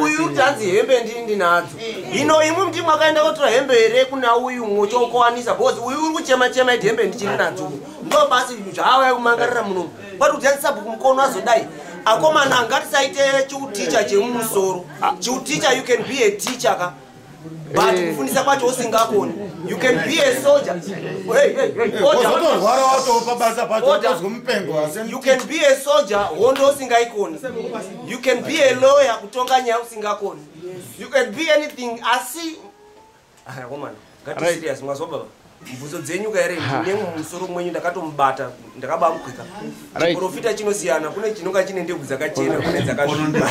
D: uyu tanzi hembe ndinadzo hino imwe mti mwakaenda kotora hembe here kuna uyu mwochokowanisa bhozi uyu uri kuchema iti hembe ndichiri nadzo ndo basi zvaawaya kumangarira munomu pari kudzanisa sabhuku mukono azodai akomana ngatisaite chiuticha chemumusoro chiuticha you can be a teacher ka but kufundisa kwacho usingakoni you can be a soldier you can be a soldier hondo usingaikoni you can be a lawyer kutonga nyaya usingakoni you can be anything asi akomana ngati serious mwazobaba mvuzo dzenyu ka here ndine musoro mwenyu ndakatomubata ndakabamkwika chiprofita chinosiyana kune chinonga chine ndebvu dzakachena kune dzakasviba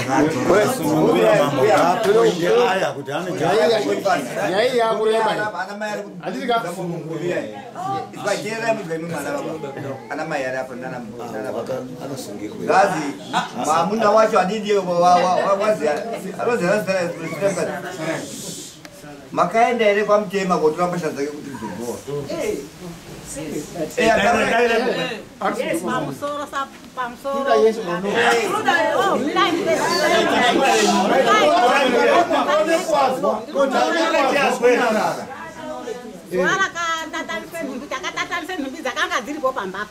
I: mwamuna wacho adidi makaenda here kwamutema kotora mbasha dzake kuti dzizogoa
K: dzakanga dziripo pambapa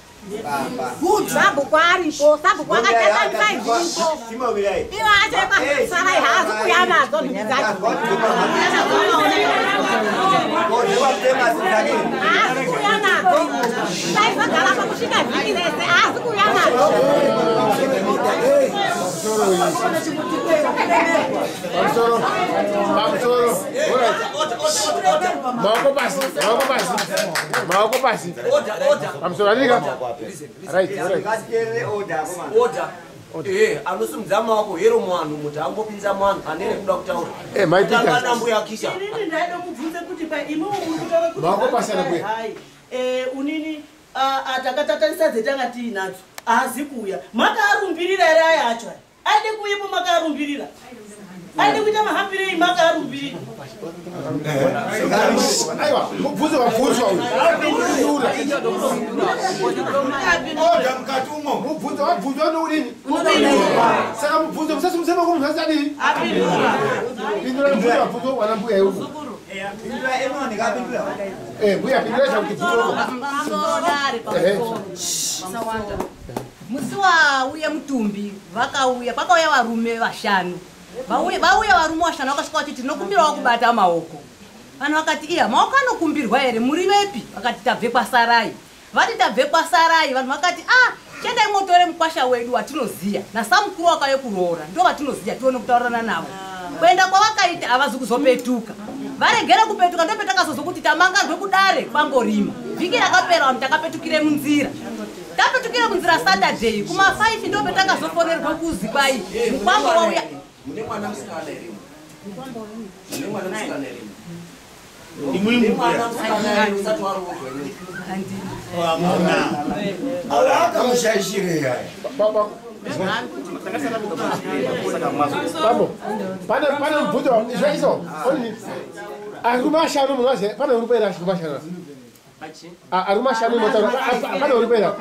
K: sabhuku aripo sabhuku akatatamisa izvipo iwo achepasarai haazi kuya nadzo nhumbi dzacho haazi kuya nadzo saizogara pakusvika vhiki rese haazi kuya nadzo
G: Maoko pasi. Pamusoro andika. Right.
D: Order. Anosimudza maoko hero mwanhu kuti angopinza mwanhu anene kuda kutaura.
G: Maitanga
D: mbuya kisha.
L: Inini ndaida kubvunza kuti pa imo urikutaura kuti
G: maoko pasi anakuya.
L: Unini atakatatanisa dzetanga tiinadzo. Haazi kuya. Makarumbirira here aya acho. Aide kuipo makarumbirira. Aide kuita mahambirei makarumbirira.
G: Aiwa, mubvunzo wabvunzwa uyu.
B: Oda mukatumo.
G: Mubvunzo wabvunzwa noudini? Saka mubvunzo musasimusema ko munhu asadini? Pindura mubvunzo wabvunzwa wana mbuya yuko. Mbuya pindura chakuti bvunzo.
M: Musi wauya mutumbi vakauya kwakauya varume vashanu vauya varume vashanu vakasvika vachiti tinokumbirawo kubata maoko vanhu vakati iya maoko anokumbirwa here muri vepi vakati tabve kwasarai vati tabve kwasarai vanhu vakati chendai motore mukwasha wedu watinoziya nasamukuru wakauye kuroora ndo vatinoziya tione kutaurana navo kuenda kwavakaita havazi kuzopetuka varegere kupetuka ndopetakazozokuti tamangarwe kudare kwangorima vhiki rakapera vanhu takapetukire munzira tapetukire munzira Saturday kuma 5 ndo petakazofonerwa kuzi kwai mukwambo wauya
D: mune mwana musikana here mune mwana musikana here
E: imwe mbuya
D: usati waroorwa
E: wamuna
B: akamushaishire yaya
G: Bambo, pane mubvunzo izvo arume ashanu munoziva pane uripera arume ashanu arume ashanu pane uripera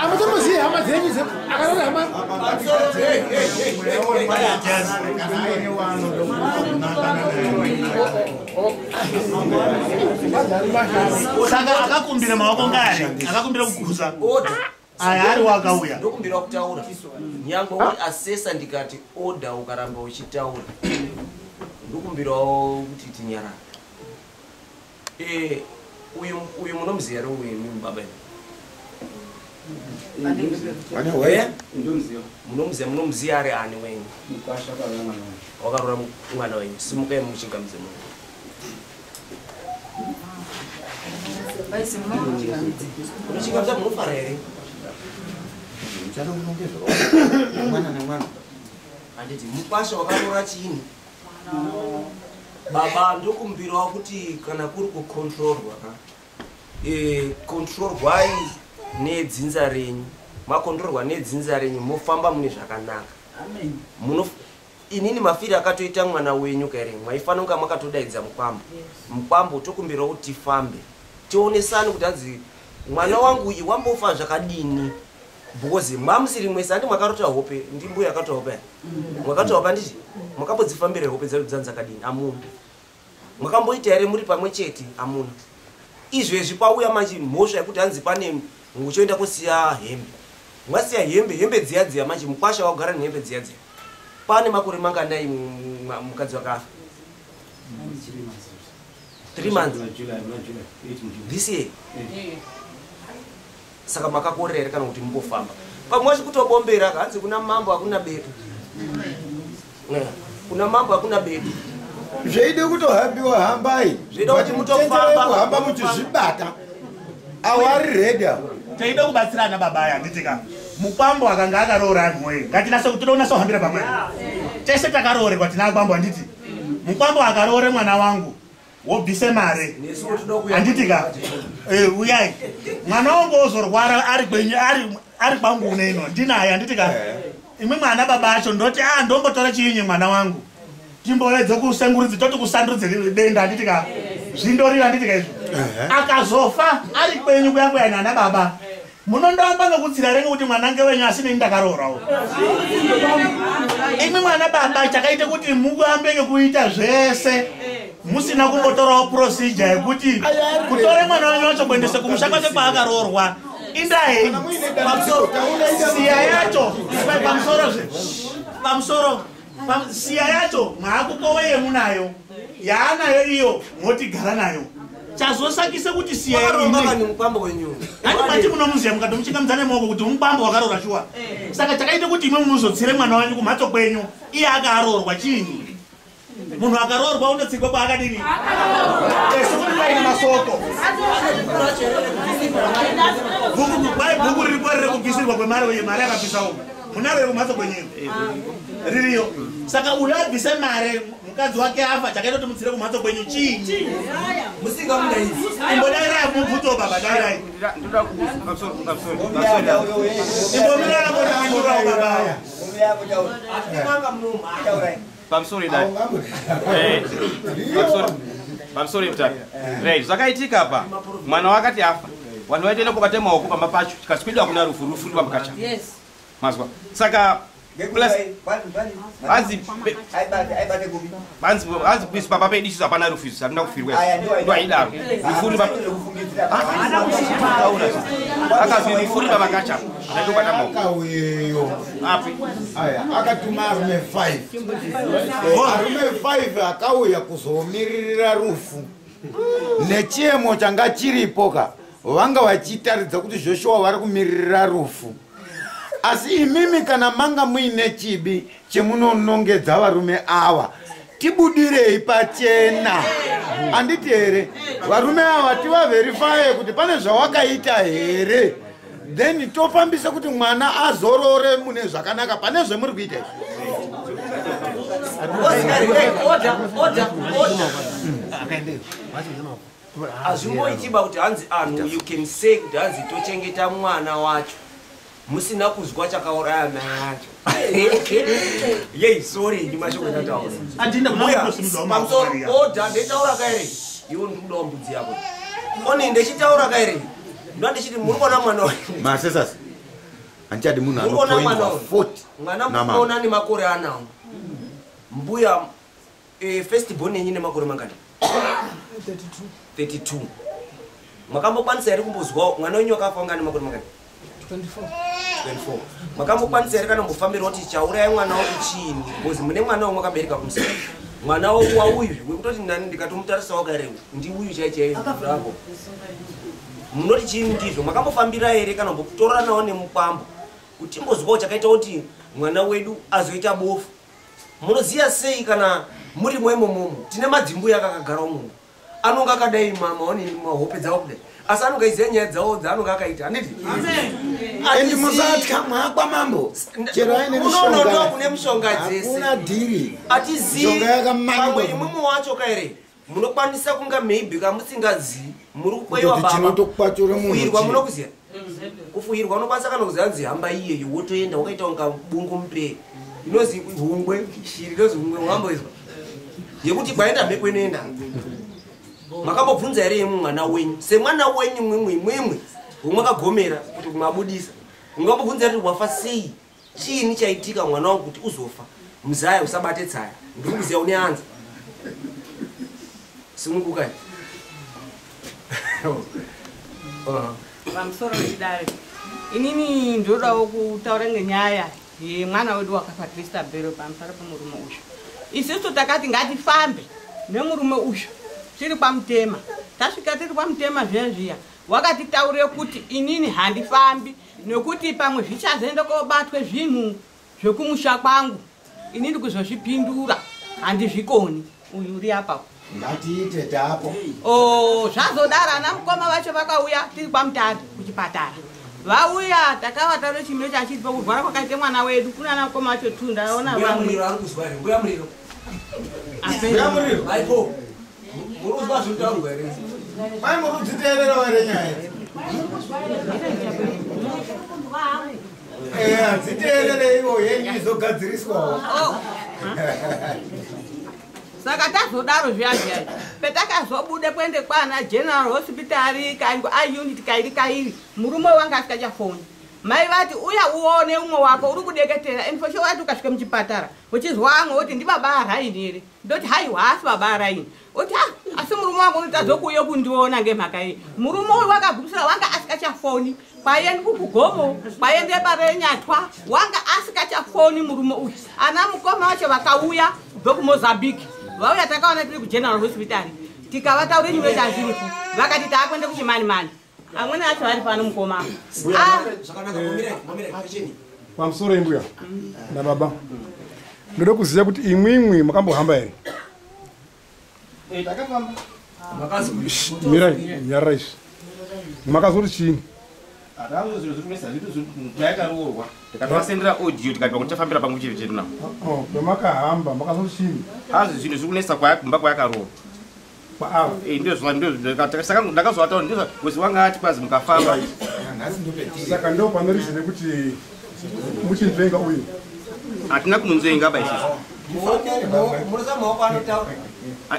G: amutomuzive hama dzenyu akarora hama
E: saka akakumbira maoko ngari akakumbira kuguza aya ari wakauya
D: ndokumbira kutaura nyange uri asesa ndikati oda ukaramba uchitaura ndokumbirawo kuti tinyarara uyu munomuziya ro uyu baba munomuziya ari ani wenyu wakarora mwana wenyu simukai muchingamidze munhu muchingamidza munofara here handiti mukwasha wakarora chini baba ndokumbirawo kuti kana kuri kukontrolwa kontrolwai nedzinza renyu makontrolwa nedzinza renyu mofamba mune zvakanaka inini mafiri akatoita mwana wenyu kaire maifanira kunga makatodaidza mukwambo tokumbirawo kuti tifambe tionesane kuti hanzi mwana wangu uyu wambofa zvakadini because mamusiri mwese handi mwakarota hope ndimbuya akatota hope mwakatota hope handiti mwakambodzifambira hope dzedu dzanzakadini amuna mwakamboita here muri pamwe chete amuna izvezvi pauya manje mhosva yekuti hanzi pane muchoenda kusiya hembe mwasiya hembe dziya manje mukwasha wagara nehembe dziya pane makore manganai mukadzi wakafa 3 months this year saka makakorera here kana kuti mumbofamba pamwe wachikutobombera hanzi kuna mambo hakuna bedu kuna mambo hakuna bedu
B: zveide kutohambiwa hambai
D: zveide kuti mutofamba
B: kuhamba muchizvibata awari reda
E: taide kubatsirana babaya nditika mukwambo akanga akaroora anhuwe ngatinase kuti toda kunasa kuhambira pamwe tese takaroorerwa tina kwambo handiti mukwambo akaroore mwana wangu wobvise mare handitika uyai mwana wangu ozorwara ari kwenyu ari kwangu uneino ndinaye handitika imwe mwana baba acho ndoti ndombotora chiinyi mwana wangu timboedze kusenguridzi toti kusandudze denda handitika zvindorira handitika izvo akazofa ari kwenyu kuya nana baba munondoamba ngekutsira rengu kuti mwanange wenyu asine ndakarorawo imwe mwana baba chakaite kuti muambe ngekuita zvese musina kumbotorawo procedure yekuti kutore mwana wenyu wacho kuendese kumusha kwake kwaakaroorwa indahenyu siya yacho pamusoro siya yacho mwakukowe yemunayo yaanayo iyo motigara nayo chazosakise kuti siya
D: yeini mukwambo wenyu
E: ani pati munomuziya mukati muchingamdzane maoko kuti mukwambo wakaroora shuwa saka chakaite kuti imwe munozotsire mwana wenyu kumhatso kwenyu iye akaroorwa chiinyi munhu akaroorwa unotsikwa kwaakadini sekuti paine masoko bhuku riripo riri kubvisirwa kwemari mari akapisawo munaro kumhatso kwenyu ririyo saka uyo abvise mare mukadzi wake afa chakaita kuti mutsire kumhatso kwenyu chiinyi
D: musingamudaidzi
E: imbodairai mubvuto baba dairai imbomirarakonaandurawo baba
F: pamusori mutatu right zvakaitika apa mwana wakati afa vanhu vaitoenda kubata maoko pamba pacho tikasikwidwa kuna rufu pambakacha mazwa saka hanzi pisi pamba pedishi hapana rufu hatina kufirwa ndoaidaro akazi rufuri pambakacha aitobata maoko
B: api akatuma arume 5 arume 5 akauya kuzomiririra rufu nechiemo changa chiripoka vanga vachitaridza kuti Joshua vari kumiririra rufu asi imimi kana manga muine chibi chemunonongedza varume ava tibudirei pachena anditi here varume ava tivaverifye kuti pane zvawakaita here then tofambisa kuti mwana azorore mune zvakanaka pane zvemuri kuita
D: azvimboitiba kuti hanzi anhu you can say kuti hanzi tochengeta mwana wacho musina kuzwa chakauraya mai acho yei sorry ndimashoko ndataura pamusoro odha ndetaura kaire iwo ndikudawo mbudzi yako oni ndechitaura kaire ndo ndichiti muri kuona mwana
B: masesasi anchadi munhu
D: anopoindwa
B: anopoindwa 40
D: mwana mukuona nemakore anawo mbuya first born yenyu nemakore mangani 32 makambokwanisa here kumbozwawo mwana wenyu wakafa ungani nemakore mangani
J: 24
D: makambokwanisa here kana mbofambirwa kuti chauraya mwana wangu chiini because mune mwana womwe akabereka kumusana mwana wauyu wekutoti nani ndikatomutarisawo kare ndi uyu chaichaizvo munoti chiini ndizvo makambofambira here kana mbokutorana nawo nemukwambo kuti mbozwawo chakaita kuti mwana wedu azoita bofu munoziya sei kana muri moimomomo tine madzimbuya akagarawo munhu anonga akadai maone mahope dzawo kudai asi anonga iziya nyaya dzawo dzaanonga akaita handiti
B: endi musatya mwakwa mambo chero aine
D: unonotoa kune mishonga dzese
B: hakuna dhiri
D: atizii pamwe imwimwe wacho kaire munokwanisa kunga maybe kamusingazii muri kukwaiwa babafuirwa munokuziya kufuirwa unokwanisa kana kuziya nzi hamba iyeyo wotoenda wakaita unga bungu mupee inozi hungwe shiri inozi hungwe ungamboizwa yekuti kwaenda mhepo inoenda makambobvunza here yemu mwana wenyu semwana wenyu mwimwe umwe akagomera kuti kumabudisa ungambobvunza here kuti wafa sei chiini chaitika mwana wangu kuti uzofa muzaya usabate tsaya ndiri kuziya une anza simungukai
M: pamusoro chidare inini ndodawo kutaura ngenyaya yemwana wedu wakafa Christabel pamusoro pemurume uyu isusu takati ngatifambe nemurume uyu tiri kwamutema tasvika tiri kwamutema zviya zviya wakatitaurire kuti inini handifambi nekuti pamwe zvichazoenda kobatwe zvinhu zvekumusha kwangu inini kuzozvipindura handizvikoni uyu uri apapo
B: ngatiite tapo
M: zvazodaro ana mukoma vacho vakauya tiri kwamutare kuchipatara vauya takavataure chimiro chachiripo kurwara kwakaite mwana wedu kuna ana mukoma vacho tu ndaona
B: dziteerere ivo yenyu izogadziriswawo
M: saka tazodaro zviya zviya petakazobude kuende kwana general hospital unit kairi murume wanga asikachafoni mai vati uya uone umwe wako uri kudeketera and for sure wati ukasvika muchipatara uchizwa amwe oti ndibaba araini here ndoti haiwa asi baba araini oti asi murume wangu unotadzokuuye kundiona ngemhaka iyi murume uyu wakagumisira wanga asikachafoni kwaende kukugomo kwaende barenyatwa wanga asikachafoni murume uyu ana mukoma vacho vakauya kubve kumozambiki vauya takaona tiri kugeneral hospital tikavataure nyimwe chazviripo vakati taakwende kuchimanimani amweni acho vari pano mukoma
H: pamusoro imbuya nababa ndoda kuziva kuti imwimwi makambohamba here mirai nyarara izvi makazoti chiini
F: takaroorwa tikatosendera audio tikati pakutafambira pangu chiri chiri navo
H: pamakahamba makazoti chiini
F: hazvi zvinhu zviri kunesa kumba kwayakaroorwa saka ndakazovataura ndizvo wezi wanga ati kwazi mukafamba
H: saka ndo pane rizine kuti muchinzvenga uyu
F: hatina kumunzvenga ba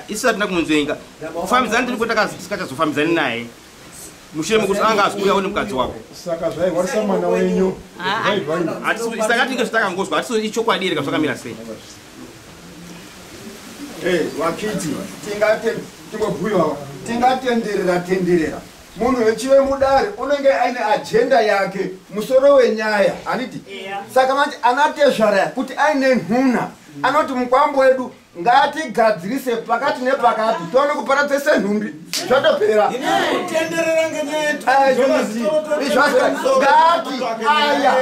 F: isu hatina kumunzvenga kufambidzana ndiri kuta tisikachazofambidzani naye mushure mekuti anga azikuuyawo nemukadzi wako
H: saka zvairwarisa mwana wenyu
F: saka tinge zvitakangozwa hatisi ichokwadi here kazvakamira sei
I: vakiti tingobhuyawo tingatenderera munhu wechive mudare unenge aine ajenda yake musoro wenyaya handiti saka mati anatezvaraya kuti aine nhuna anoti mukwambo wedu ngatigadzirise pakati nepakati tione kuparadzese nhumbi zvotopera ngati aya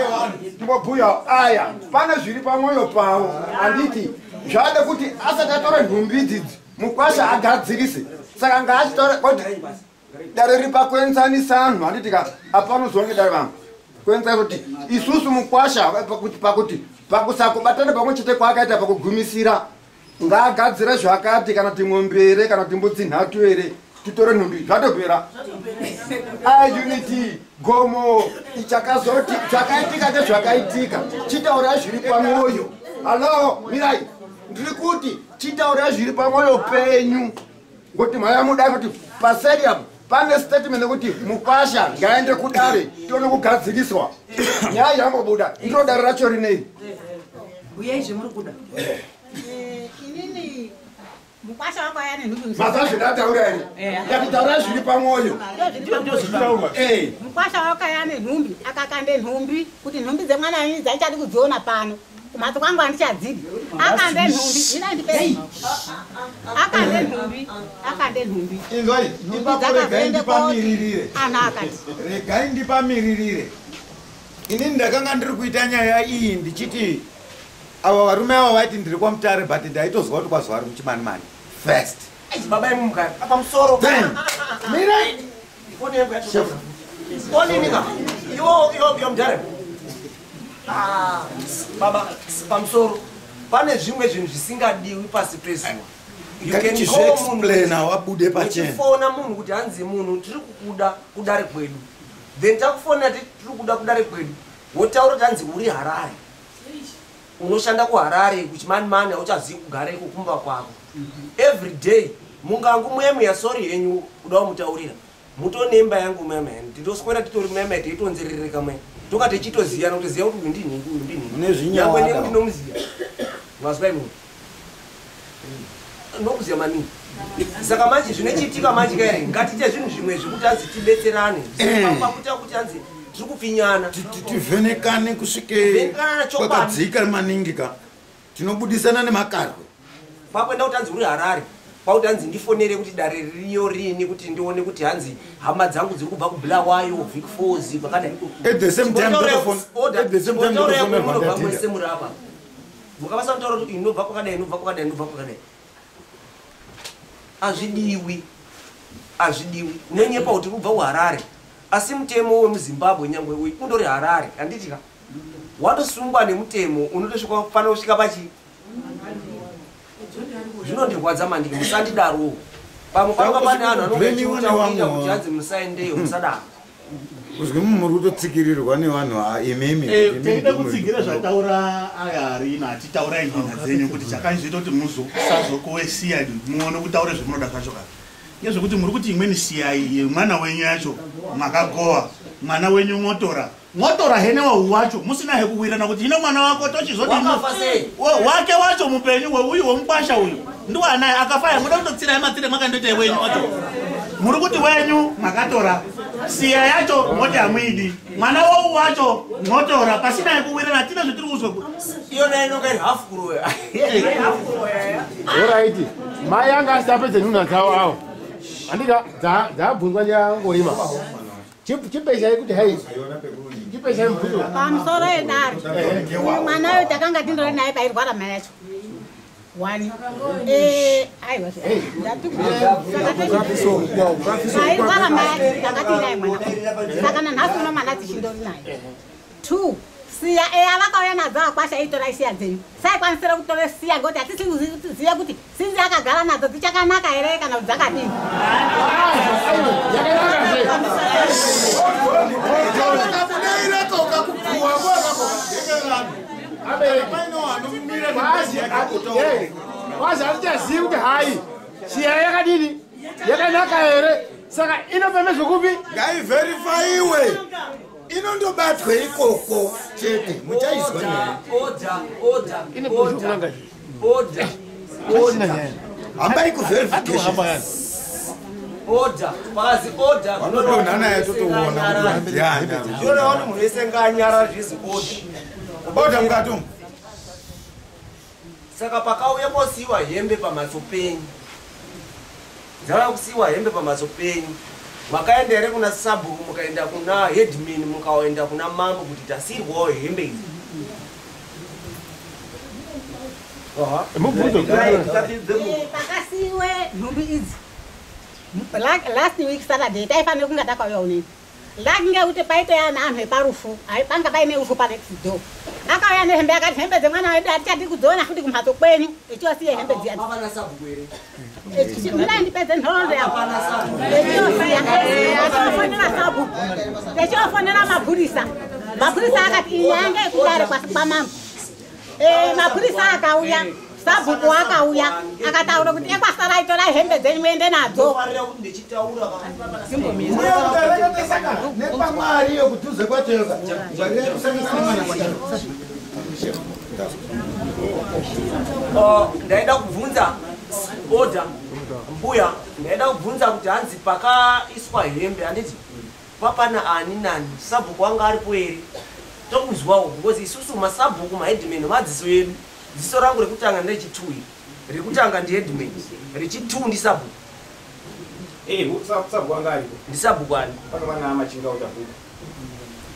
I: timbobhuyawo aya pane zviri pamwoyo pavo handiti zvade kuti asati atore nhumbi idzidzi mukwasha agadzirise saka ngaachitore kuti dare riri pakuenzanisa anhu handitika apanozonge dare vanhu kuenzanisa kuti isusu mukwasha pakuti pakusakubatana pamwe chete kwaakaita pakugumisira ngaagadzire zvakati kana timwe mbere kana timbudzi nhatu here titore nhumbi zvatopera unity gomo ichakazoti zvakaitika nezvakaitika chitaura zviri pamwoyo halo mirai ndiri kuti chitaura zviri pamwoyo penyu ngoti mhaya mudai kuti paserium pane statement ekuti mukwasha ngaende kudare tione kugadziriswa nyaya yambobuda ndinodare racho rinei
M: uyeizve muri kuda
K: inini mukwasha wako ayane nhumbi
I: mazazvidataura ere ndakutaura zviri pamwoyo
K: mukwasha wako ayane nhumbi akakande nhumbi kuti nhumbi dzemwana ini dzaichadi kudziona pano kumhatso kwangu handichadzidi akande nhumbi ina ndipei akande nhumbi
B: inzwai regai ndipamiririre
K: ana akati
B: regai ndipamiririre ini ndakanga ndiri kuita nyaya iyi ndichiti ava varume ava vaiti ndiri kwamutare but ndaitozwa kuti kwazi vari muchimanimani first
D: baba imumukari apa musoro
B: mirai
D: oninika iwo mutare baba pamusoro pane zvimwe zvinhu zvisingadiwi pasi pezuva
B: ngatichizviexplaina wabude pachena
D: uchifona munhu kuti hanzi munhu tiri kukuda kudare kwedu then takufonera tiri kuda kudare kwedu wotaura kuti hanzi uri Harare unoshanda kuHarare kuchimanimani hauchazivi kugara iko kumba kwako every day mungangu muyemuya sori yenyu kudawo mutaurira mutonemba yangu meme titoswera titori meme teitonzerereka mwe toka tichitoziyana kuti ziya kuti ndini nyangwe nekuti nomuziya mazwai munhu nokuziya maningi saka manje zvinochiitika manje kaere ngatiite zvinhu zvimwe zvekuti hanzi tibetserane pakuita kuti hanzi tiri kupfinyana
B: tivhenekane kusvike kwakadzika maningi ka tinobudisana nemakarwe
D: pakuenda kuti hanzi uri Harare pauti hanzi ndifonere kuti dare ririyo rini kuti ndione kuti hanzi hama dzangu dziri kubva kuBulawayo Vic Falls pakadai
B: at the same time
D: mwese muri apa mukavasa kutaura kuti inobva kwakadai inobva kwakadai inobva kwakadai azvidiwi nenyepa kuti kubva kuHarare asi mutemo wemuZimbabwe nyangwe uyu undori Harare handitika watosungwa nemutemo unotosvika kufanira kusvika pachi zvinondirwadza maningi musandidarowo pamwe panga pane anhu anogachiutaurira kuti hanzi musaendeyo musadaro
B: uzwi muri kutotsikirirwa nevanhu imimi
E: teida kutsigira zvataura ayari natitaurai nyina dzenyu kuti chakazviita kuti musazokowe siya muone kutaura zvemunoda zvacho kana ngezvekuti muri kuti imweni siya iyi mwana wenyu yacho makagowa mwana wenyu motora henewa wacho musina hekuwirana kuti ino mwana wako tochizoti wake wacho mupenyu weuyu womukwasha uyu ndiwanaye akafaya muda kutotsirai matsire makandoita wenyu wacho muri kuti wenyu makatora siya yacho moti hamuidi mwana wou wacho motora pasina hekuwirana tina zvitiri kuzwa
D: iyona inonga iri hafu kuroya
G: oraiti mai anga asitapedze nhunha dzavo avo handika dzaabvunzwa ndiangorima chipesai kuti hai chipesai mubvuto
K: pamusoro edare mwana uyu takanga tindori naye pairwara mai yacho airwara mai takatinaye mwana saka nanhasi uno mwana tichindori naye 2 siya vakauya nadzo vakwasha itorai siya dzenyu saikwanisira kutore siya ngekuti hatisi kuziva kuti sinzi akagara nadzo dzichakanaka here kana kuti dzakadini
G: kwazi hatichazivi kuti hai siya yakadini yakanaka here saka inopeme zvekupi
B: ngaivherifaiwe inondobatwe ikoko chete muchaizwa hambai kuverification vanotonha naye totoona
D: zvinoona munhu wese nganyara zvizi
B: oda mukato
D: saka pakauya posiyiwa hembe pamhatso penyu dzava kusiyiwa hembe pamhatso penyu makaenda here kuna sabhuku mukaenda kuna headman mukaenda kuna mambo kuti tasirwawo hembe idzi
K: pakasiyiwe nhumbi idzi last week Saturday taifanira kunge takauya unini lakinge kuti paitoya neanhu eparufu panga paine rufu panext door vakauya nehembe akati hembe dzemwana wedu hatichadi kudziona futi kumhatso kwenyu ichiosiye hembe dziya ndai ndipedze nhoroondo yako echiofonera sabhuku echiofonera mapurisa mapurisa akati iyi yange ikudare kwamambo mapurisa akauya sabhuku akauya akataura kuti ekwasara itorai hembe dzenyu muende nadzo
B: nepamwari yekutuze kwachoka
D: ndaida kubvunza oda mbuya ndaida kubvunza kuti hanzi pakaiswa hembe handiti papana ani nani sabhuku anga aripo ere tokuzwawo because isusu masabhuku mahedman madziso edu dziso rangu rekutanga ndechitui rekutanga ndihedman rechitu ndisabhuku ndisabhuku ani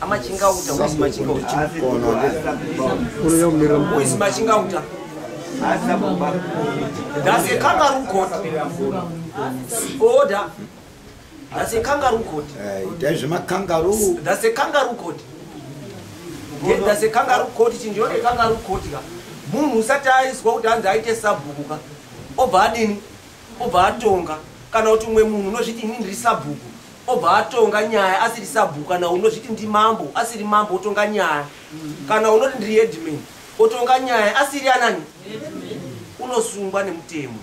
D: amachingauta uizi machingauta That's a kangaroo court. Order. That's a kangaroo court.
B: There's a kangaroo.
D: That's a kangaroo court. That's a kangaroo court. Chinjo a kangaroo court. Munhu usataiswa kuti anzi aite sabhuku obva adini obva atonga kana kuti umwe munhu unozviti ini ndiri sabhuku obva atonga nyaya asiri sabhuku kana unozviti ndi mambo asiri mambo otonga nyaya kana unoti ndiri headman otonga nyaya asiri anani unosungwa nemutemo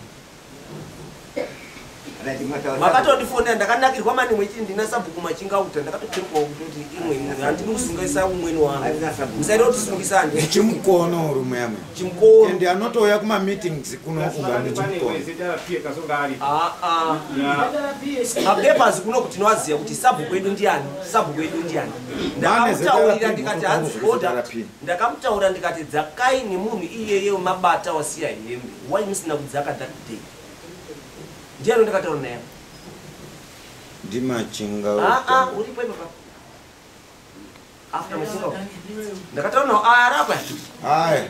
D: makatodifonera ndakanakirwa mani mwechiti ndina sabhuku machingauta ndakatopirwawo kuti imwe handini kusungaisa umweni wangu musaida kutisungisani
B: chimukono rume yame
D: chimukono
B: ende anotouya kumameetings kunofunga nechimukono
D: mapepers kuno kuti tinowaziva kuti sabhuku edu ndiani sabhuku edu ndiani ndakamutaurira ndikati hanzi oda ndakamutaura ndikati dzakai nemunhu iyeye mabata wasiya hembe wai musina kudzaka that day ndiano ndakataura naye
B: ndimachingauta
D: uripo ipapa after machingauta ndakataura nawo arapa
B: aya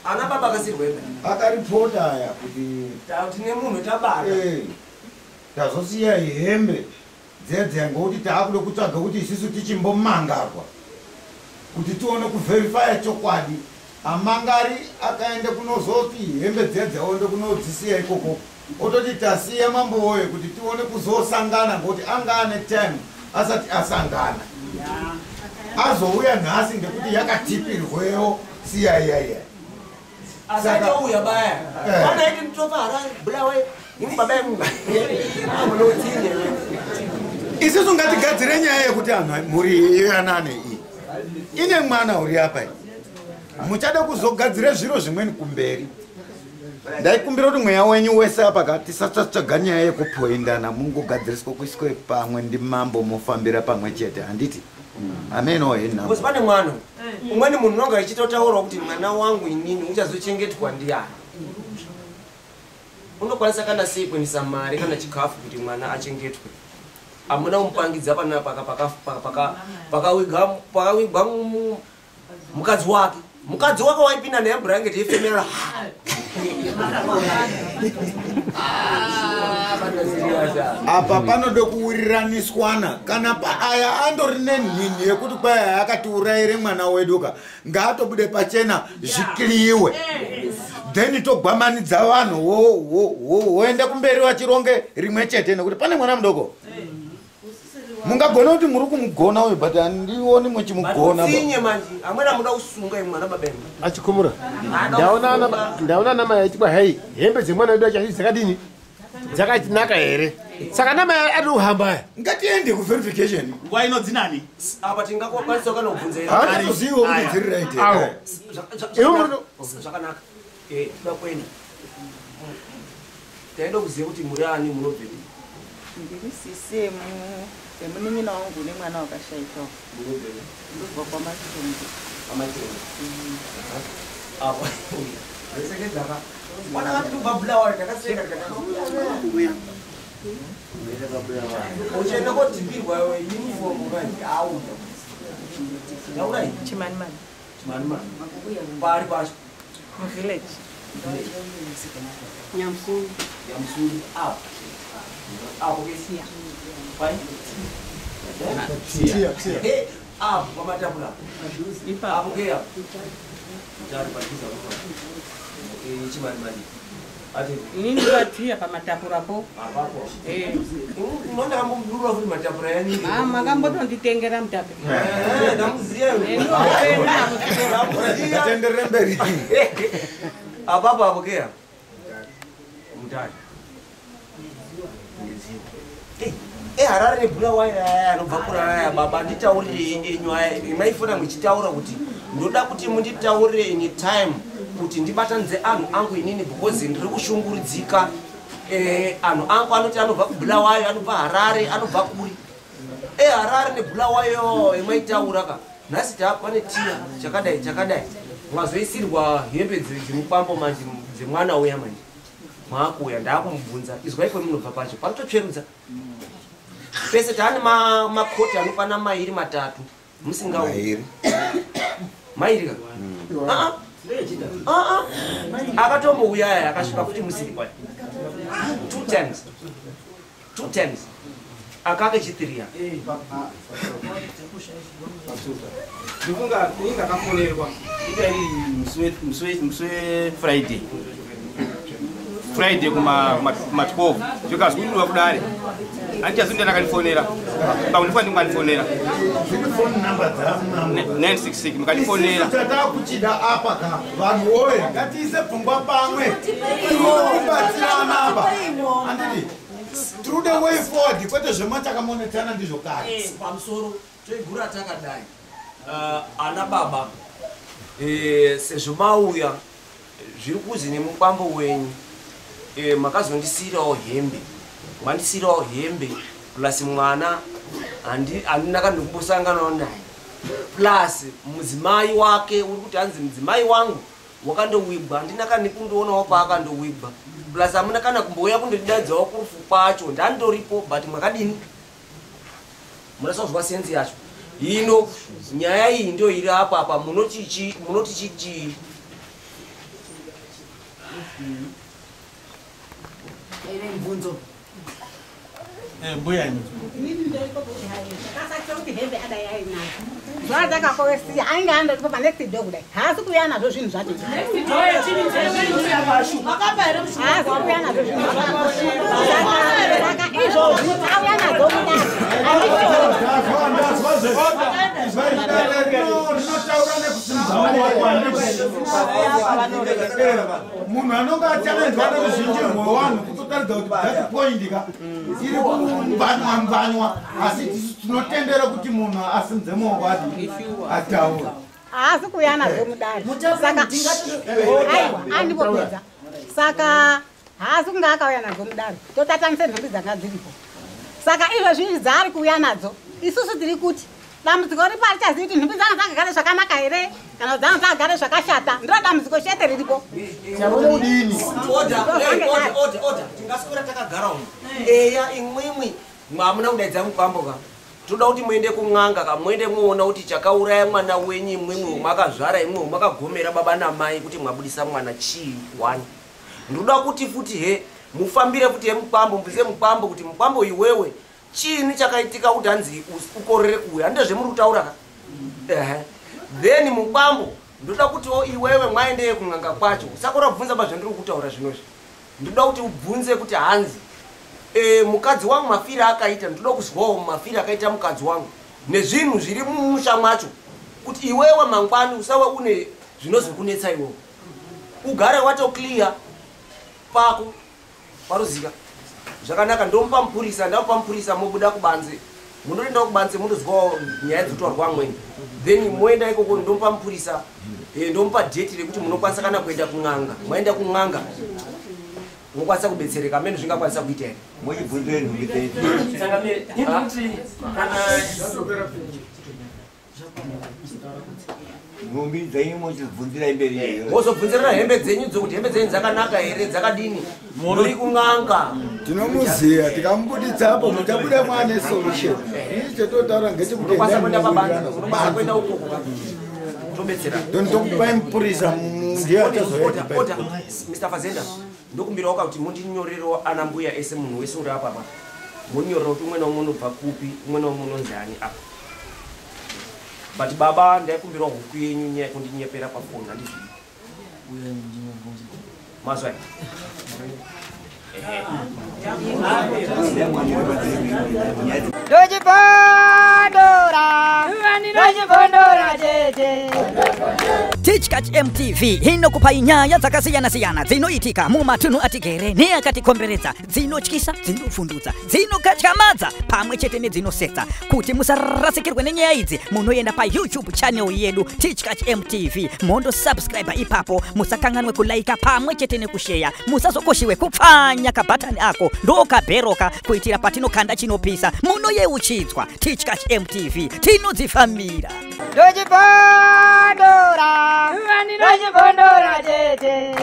D: ana baba akasirwembe
B: akaripota aya kuti
D: tine munhu tabata
B: tazosiya hembe dzedze ngokuti taakuda kutsvaga kuti isusu tichimbomangarwa kuti tione kuverifya chokwadi amangari akaende kunozoti hembe dzedze aonde kunodzisiya ikoko ototi tasiya mambo woye kuti tione kuzosangana ngokuti anga ane time asati asangana azouya nhasi ngekuti yakatipirwewo siyayaya
D: asatouya baya anaiti mtopa harari bulawe imubaba emunga amunotine
B: isusu ngatigadzire nyaya yekuti anhu muri yanane iyi ine mwana uri apa muchada kuzogadzire zviro zvimweni kumberi ndaikumbira kuti mweya wenyu wese apa tisatsvaga nyaya yekupoindana mungogadziriswa kuiswe pamwe ndi mambo mofambira pamwe chete handiti
D: because pane mwana umweni munhu unonga achitotaurawo kuti mwana wangu inini uchazochengetwa ndiani unokwanisa kana sei kuendesa mari kana chikafu kuti mwana achengetwe amuna kumupangidza pakawigwa mukadzi wake waipinda naye bhurangeti yefemerera
B: apa panode kuwiriraniswana kana paaya andori nenhini yekuti kwaya akatiurayire mwana weduka ngaatobude pachena zvikliwe then togwamanidza vanhu woenda kumberi vachironge rimwe chete nekuti pane mwana mudoko mungagona kuti muri kumugona uyu but handioni muchimugona
G: achikumura ndaona namai achikwa hai hembe dzemwana wedu achazvi dzakadini dzakatinaka here saka namai ari kuhamba
B: ngatiende kuverification
E: nguva inodzinani
D: apa tingakwanisa kana kubvunza
B: hatizivo kuti dziri right
D: zvakanaka toda kuenda taida kuziva kuti muri ani munobvei
N: ndiri sisemu emunin'ina wangu nemwana wakashaitawo ndobva kwamatombo
D: uchienda kodhibirwa uniform aurai
N: chimanimani
D: pari pacho
N: muvillage
D: nyamsuri apo kesiya apo pamatapula apo keya tari padhuza chimani ati
M: ini ndikatiya pamatapurapo
D: apapo nondakambomudurura futi matapura yani
M: makambotonditengera mutape
B: ndamuziyatenderere mberi
D: apapo apo keya mutani Harare nebhura waira anobva kuraya baba nditaurire enyu aya maifona muchitaura kuti ndoda kuti munditaurire in time kuti ndibatanidze anhu angu inini because ndiri kushungurudzika anhu angu anoti anobva kubhura wayo anobva Harare anobva kuri Harare nebhura wayo emaitaura ka nhasi pane tiya chakadai mwazoisirwa hembe dzemupambo manje dzemwana uya manje mwakuuya ndakumubvunza izwai kwemunobva pacho panototsverudza pese taane makoti anokwana mairi matatu musingauiri mairi akatombouya aya akasvika futi musiri kwai 2 times akake chitiriya
F: ndifunga inga kafonerwa ikairi muswe Friday kuma 12 zvikazwi kuti wakudare andichazunda ndakalifonera pakundifa ndingalifonera 966 mukalifonera
B: tatakuchida apa ka vanhu woye ngatiise pfungwa pamwe tinobatsirana apa anditi through the way forward kwete zvemachakamonetana ndizvo kare
D: pamusoro toigura takadai ana baba sezvo mauya zviri kuzi nemupambo wenyu makazondisirawo hembe mwandisirawo hembe plus mwana handina kandi kumbosanganawo naye plus mudzimai wake uri kuti hanzi mudzimai wangu wakandowigwa handina kandi kundoonawo paakandowigwa plus hamuna kana kumbouya kundodidadzawo kurufu kwacho ndandoripo but mwakadini munasazwa senzi yacho hino nyaya iyi ndio iri apa munoti chichi
L: Bunzo.
E: Mbuya ino.
K: Zvadakakoesiya ainge andoripo panext door kudai haasi kuuya nazvo zvinhu zvacho haasi kuuya nazvo zvinhu saka izvozvi auya nadzo
B: munhu anonge achalenzwa neruzhinji rwevanhu kutotaridza kuti that point ka iri kumvanywa asi tinotendera kuti munhu asimudze maoko ati ataura
K: haasi kuuya nadzo mudare saka aiwa andipopedza saka haasi kunge akauya nadzo mudare totatanise nhumbi dzanga dziripo saka izvozvi dzaari kuuya nadzo isusu tiri kuti dambudziko ripo harichazivi kuti nhumbi dzangu dzagagare zvakanaka here kana dzangu dzagagare zvakashata ndiro dambudziko chete riripo
D: tingaswera takagara umu eya imwimwi mwamuna kudaidza mupambo ka toda kuti muende kun'anga ka muende muona kuti chakauraya mwana wenyu imwimwi makazvara imwe makagomera baba namai kuti mwabudisa mwana chii wani ndoda kuti futi he mufambire futi mupambo mbuze mupambo kuti mupambo iwewe chini chakaitika kuti hanzi ukorere kuuya handizvo zvemuri kutaura ka then mupambo ndoda kuti iwewe mwaendeye kun'anga kwacho usakora kubvunza bazvandiri kutaura zvinozvi ndoda kuti ubvunze kuti hanzi mukadzi wangu mafiri akaita ndoda kuzwawo mafiri akaita mukadzi wangu nezvinhu zviri mumusha mwacho kuti iwewe mangwani usawe une zvinozokunetsa iwewe ugare watoclear pako paruzika zvakanaka ndomupa mupurisa ndamupa mupurisa mobuda kubanze mundoenda kubanze mundozwawo nyaya dzotorwa amweni then moenda ikoko ndomupa mupurisa ndomupa date rekuti munokwanisa kana kuenda kun'anga mwaenda kun'anga mokwanisa kubetsereka mene zvingakwanisa kuita here
B: moibvunzire nhumbi dzeiti nhumbi dzenyu mochibvunzira imberi
D: mozobvunzirira hembe dzenyu dzokuti hembe dzenyu dzakanaka here dzakadini muri kun'anga
B: tinomuziya tikamubuditsa apo muchabuda mwane solution ii chetotaura
D: ngechekuenda ukoko tobetsera
B: ndokupai mupurisa ndiyachazoyaoda
D: Mr. Fazenda ndokumbirawo kuti mundinyorerewo ana mbuya ese munhu wese uri apa munyorera kuti umwe naumwe unobva kupi umwe naumwe unonzi ani apa but baba ndaikumbira huku yenyu nyaya kundinyepera pafoni handizvidi mazwa
O: Teachcatch MTV inokupa nyaya dzakasiyana-siyana dzinoitika mumatunhu atigere neakatikomberedza, dzinotyisa, dzinofundudza, dzinokatyamadza pamwe chete nedzinosetsa. Kuti musarasikirwe nenyaya idzi, munoenda paYouTube channel yedu Teachcatch MTV, mondo subscribe ipapo, musakanganwe kulaika pamwe chete nekushare, musazokoshiwe kupfanya kabhatani ako ndokabheroka kuitira patinokanda chinopisa munoyeuchidzwa. Teachcatch MTV tinodzifamira.
P: Dojibondora, tete.